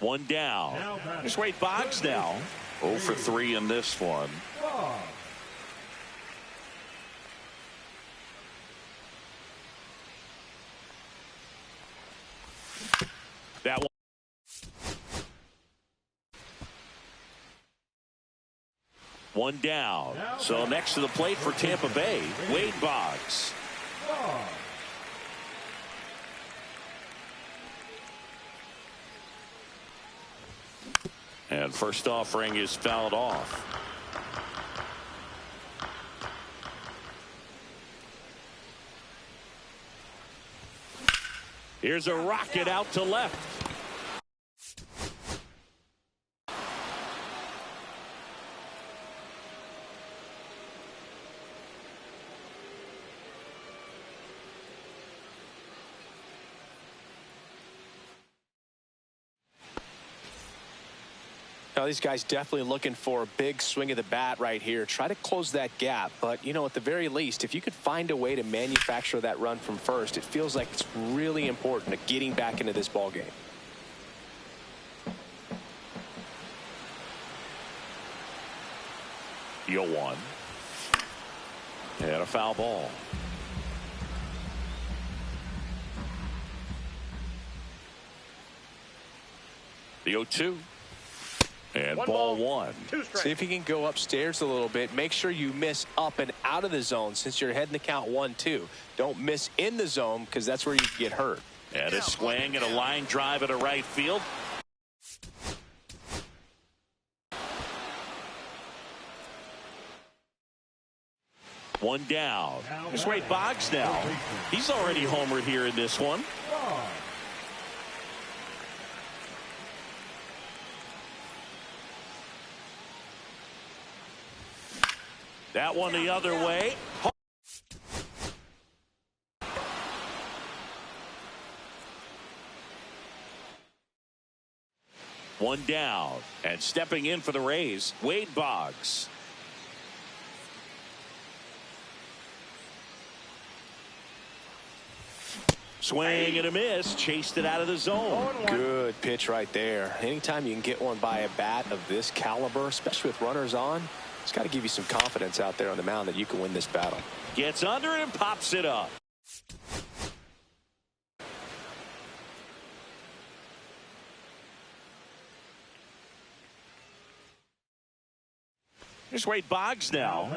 One down. Here's Wade Boggs now. 0 for 3 in this one. That one. One down. So next to the plate for Tampa Bay, Wade Boggs. And first offering is fouled off. Here's a rocket out to left. Now, these guys definitely looking for a big swing of the bat right here. Try to close that gap. But, you know, at the very least, if you could find a way to manufacture that run from first, it feels like it's really important to getting back into this ball game. Yo one. And a foul ball. The 0-2. And ball one. See if you can go upstairs a little bit. Make sure you miss up and out of the zone since you're heading the count 1-2. Don't miss in the zone because that's where you can get hurt. And a swing and a line drive into right field. One down. Here's Wade Boggs now. He's already homered here in this one. That one the other way. One down. And stepping in for the Rays, Wade Boggs. Swing and a miss. Chased it out of the zone. Good pitch right there. Anytime you can get one by a bat of this caliber, especially with runners on, it's got to give you some confidence out there on the mound that you can win this battle. Gets under it and pops it up. Here's Wade Boggs now.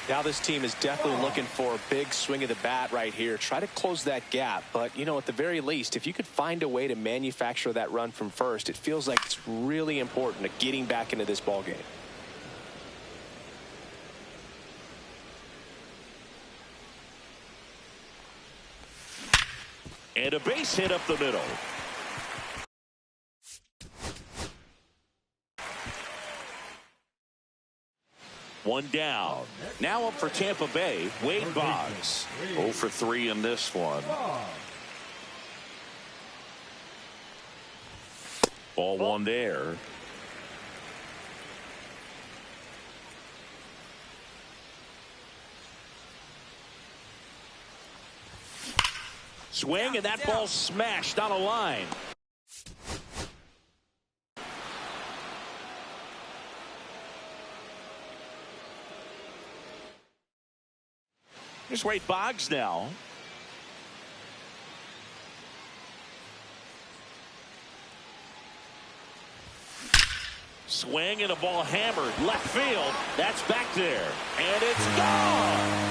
Now this team is definitely looking for a big swing of the bat right here. Try to close that gap. But, you know, at the very least, if you could find a way to manufacture that run from first, it feels like it's really important to getting back into this ball game. And a base hit up the middle. One down. Now up for Tampa Bay, Wade Boggs. 0 for 3 in this one. Ball one there. Swing, and that ball smashed on a line. Here's Wade Boggs now. swing and a ball hammered left field. That's back there. And it's gone.